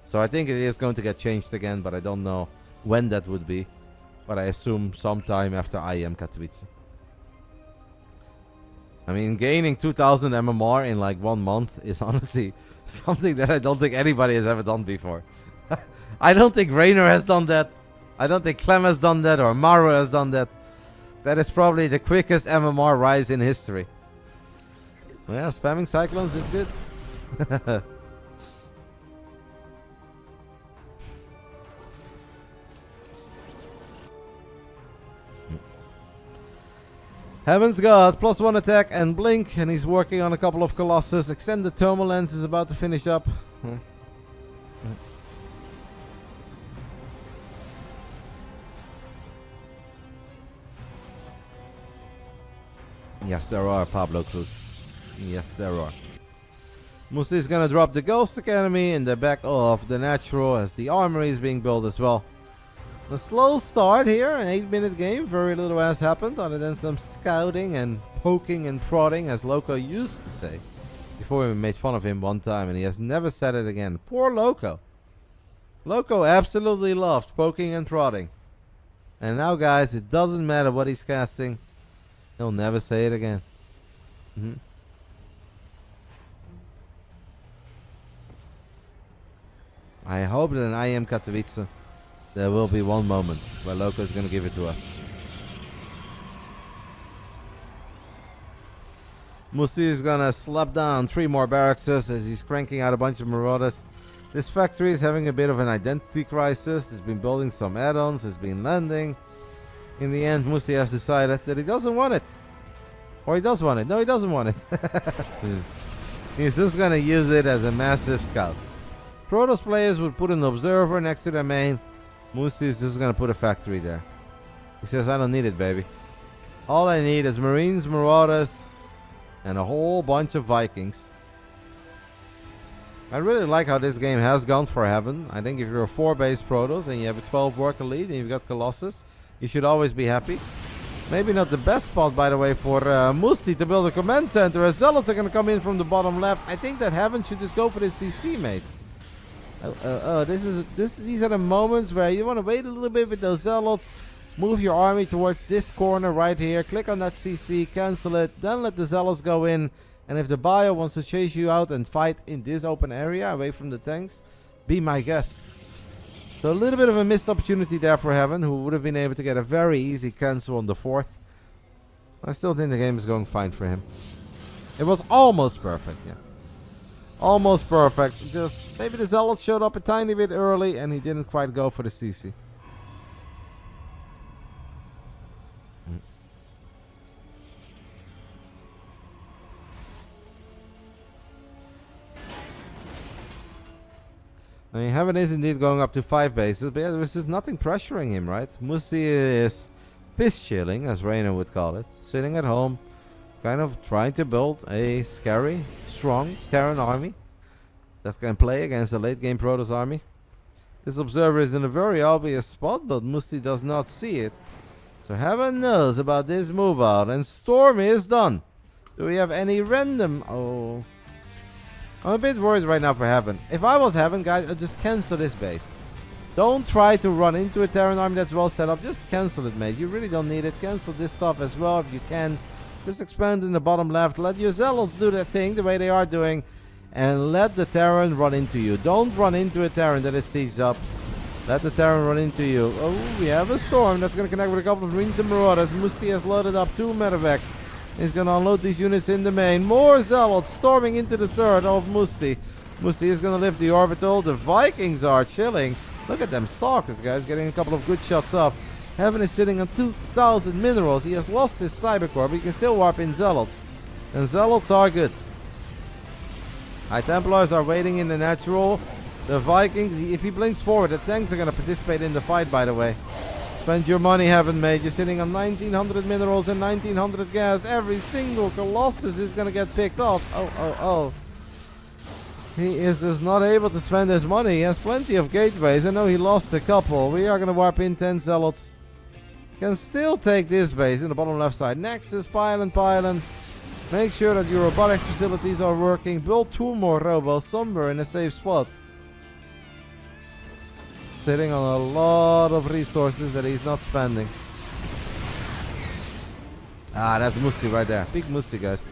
So I think it is going to get changed again, but I don't know when that would be. But I assume sometime after IEM Katowice. I mean, gaining 2,000 MMR in like 1 month is honestly something that I don't think anybody has ever done before. I don't think Reynor has done that. I don't think Clem has done that or Maru has done that. That is probably the quickest MMR rise in history. Yeah, spamming Cyclones is good. Heaven's got +1 attack and blink, and he's working on a couple of Colossus. Extended Thermal Lens is about to finish up. Yes, there are, Pablo Cruz. Yes, there are. Musti is gonna drop the Ghost Academy in the back of the Natural as the Armory is being built as well. A slow start here, an 8-minute game. Very little has happened other than some scouting and poking and prodding, as Loco used to say. Before we made fun of him one time, and he has never said it again. Poor Loco. Loco absolutely loved poking and prodding. And now, guys, it doesn't matter what he's casting. He'll never say it again. I hope that in IEM Katowice there will be one moment where Loco is going to give it to us. Musti is going to slap down 3 more barracks as he's cranking out a bunch of Marauders. This factory is having a bit of an identity crisis. He's been building some add-ons. He's been landing. In the end, Musti has decided that he doesn't want it. Or he does want it. No, he doesn't want it. He's just gonna use it as a massive scout. Protoss players would put an observer next to their main. Musti is just gonna put a factory there. He says, I don't need it, baby. All I need is Marines, Marauders, and a whole bunch of Vikings. I really like how this game has gone for Heaven. I think if you're a 4-base Protoss and you have a 12 worker lead and you've got Colossus, you should always be happy. Maybe not the best spot, by the way, for Musti to build a command center. As Zealots are going to come in from the bottom left. I think that Heaven should just go for the CC, mate. These are the moments where you want to wait a little bit with those Zealots. Move your army towards this corner right here. Click on that CC, cancel it. Then let the Zealots go in. And if the bio wants to chase you out and fight in this open area away from the tanks, be my guest. So a little bit of a missed opportunity there for Heaven, who would have been able to get a very easy cancel on the 4th. I still think the game is going fine for him. It was almost perfect, yeah. Almost perfect. Just maybe the Zealots showed up a tiny bit early and he didn't quite go for the CC. I mean, Heaven is indeed going up to 5 bases, but yeah, there's just nothing pressuring him, right? Musti is piss chilling, as Reynor would call it. Sitting at home, kind of trying to build a scary, strong Terran army that can play against the late game Protoss army. This observer is in a very obvious spot, but Musti does not see it. So Heaven knows about this move out, and Storm is done. Do we have any random? Oh, I'm a bit worried right now for Heaven. If I was Heaven, guys, I'd just cancel this base. Don't try to run into a Terran army that's well set up. Just cancel it, mate. You really don't need it. Cancel this stuff as well if you can. Just expand in the bottom left. Let your Zealots do their thing the way they are doing. And let the Terran run into you. Don't run into a Terran that is sieged up. Let the Terran run into you. Oh, we have a Storm that's going to connect with a couple of Marines and Marauders. Musti has loaded up 2 medevacs. He's going to unload these units in the main. More Zealots storming into the 3rd of Musti. Musti is going to lift the orbital. The Vikings are chilling. Look at them stalkers, guys. Getting a couple of good shots off. Heaven is sitting on 2,000 minerals. He has lost his Cybercore, but he can still warp in Zealots. And Zealots are good. High Templars are waiting in the natural. The Vikings, if he blinks forward, the tanks are going to participate in the fight, by the way. Spend your money, Heaven, mate. You're sitting on 1,900 minerals and 1,900 gas. Every single Colossus is going to get picked off. Oh. He is just not able to spend his money. He has plenty of gateways. I know he lost a couple. We are going to warp in 10 Zealots. Can still take this base in the bottom left side. Nexus, pylon. Make sure that your robotics facilities are working. Build 2 more robos somewhere in a safe spot. Sitting on a lot of resources that he's not spending. Ah, that's Musti right there. Big Musti, guys.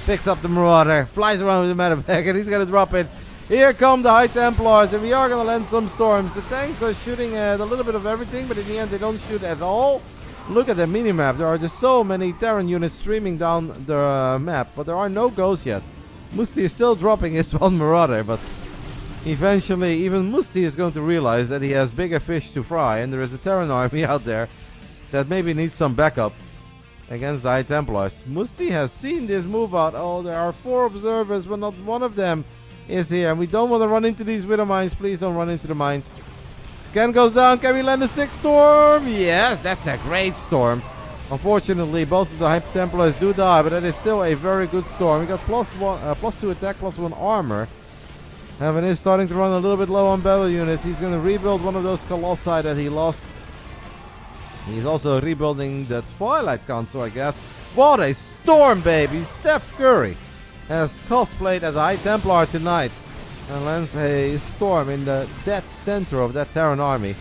Picks up the Marauder, flies around with the medevac, and he's gonna drop it. Here come the High Templars, and we are gonna land some storms. The tanks are shooting at a little bit of everything, but in the end they don't shoot at all. Look at the minimap. There are just so many Terran units streaming down the map, but there are no goes yet. Musti is still dropping his 1 Marauder, but eventually, even Musti is going to realize that he has bigger fish to fry, and there is a Terran army out there that maybe needs some backup against the High Templars. Musti has seen this move out. Oh, there are 4 observers, but not one of them is here. And we don't want to run into these widow mines. Please don't run into the mines. Scan goes down. Can we land a 6th storm? Yes, that's a great storm. Unfortunately, both of the High Templars do die, but that is still a very good storm. We got +2 attack, +1 armor. Heaven is starting to run a little bit low on battle units. He's going to rebuild one of those Colossi that he lost. He's also rebuilding the Twilight console, I guess. What a storm, baby! Steph Curry has cosplayed as a High Templar tonight and lands a storm in the dead center of that Terran army.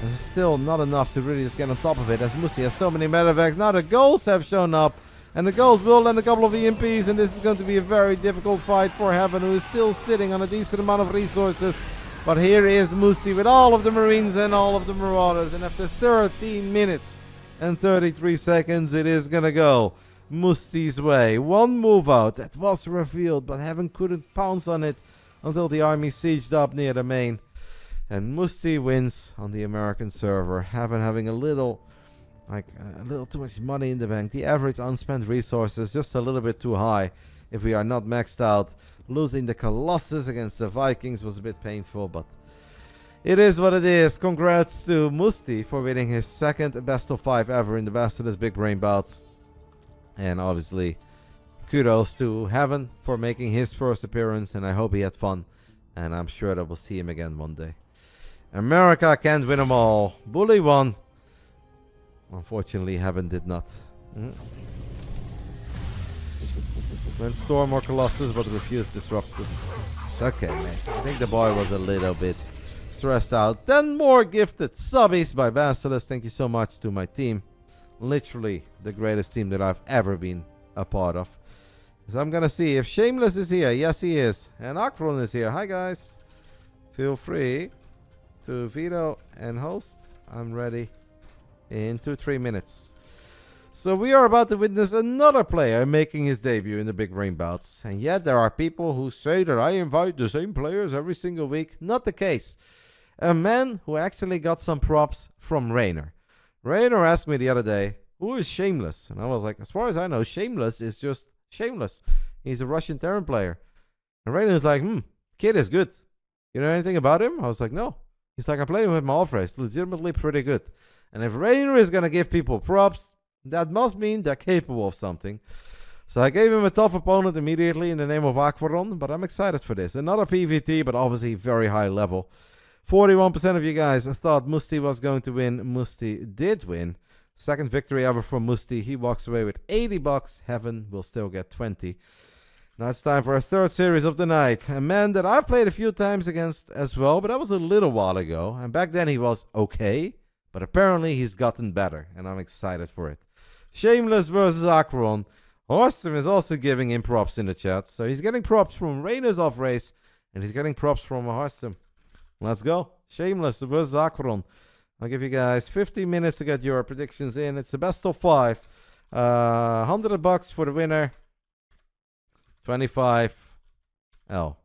It's still not enough to really just get on top of it, as Musti has so many medevacs. Now the Ghosts have shown up. And the Ghosts will land a couple of EMPs, and this is going to be a very difficult fight for Heaven, who is still sitting on a decent amount of resources. But here is Musti with all of the Marines and all of the Marauders. And after 13 minutes and 33 seconds, it is going to go Musti's way. 1 move out that was revealed, but Heaven couldn't pounce on it until the army sieged up near the main. And Musti wins on the American server. Heaven having a little too much money in the bank. The average unspent resources just a little bit too high. if we are not maxed out. Losing the Colossus against the Vikings was a bit painful, but it is what it is. Congrats to Musti for winning his second best of 5 ever in the BASILISK Big Brain Bouts. And obviously, kudos to Heaven for making his first appearance, and I hope he had fun. And I'm sure that we'll see him again one day. America can't win them all. Bully won. Unfortunately, Heaven did not. Went Storm or Colossus, but refused Disruptive. Okay, man. I think the boy was a little bit stressed out. 10 more gifted subbies by Basilisk. Thank you so much to my team. Literally the greatest team that I've ever been a part of. So I'm gonna see if Shameless is here. Yes, he is. And Akron is here. Hi, guys. Feel free to veto and host. I'm ready in 2-3 minutes. So we are about to witness another player making his debut in the Big Brain Bouts. And yet there are people who say that I invite the same players every single week. Not the case. A man who actually got some props from Reynor. Reynor asked me the other day, who is Shameless? And I was like, as far as I know, Shameless is just Shameless. He's a Russian Terran player. And Reynor is like, kid is good. You know anything about him? I was like, no. He's like, I play him with my off-race. Legitimately pretty good. And if Reynor is going to give people props, that must mean they're capable of something. So I gave him a tough opponent immediately in the name of Aquaron, but I'm excited for this. Another PvT, but obviously very high level. 41% of you guys thought Musti was going to win. Musti did win. Second victory ever for Musti. He walks away with $80. Heaven will still get 20. Now it's time for a third series of the night. A man that I've played a few times against as well, but that was a little while ago. And back then he was okay, but apparently he's gotten better, and I'm excited for it. Shameless versus Akron. Horstum is also giving him props in the chat. So he's getting props from Reynor's off race, and he's getting props from Horstum. Let's go. Shameless versus Akron. I'll give you guys 15 minutes to get your predictions in. It's the best of 5. $100 for the winner. 25 L.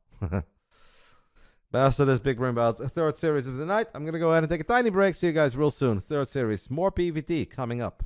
Basilisk Big Brain Bouts, a third series of the night. I'm going to go ahead and take a tiny break. See you guys real soon. Third series. More PvT coming up.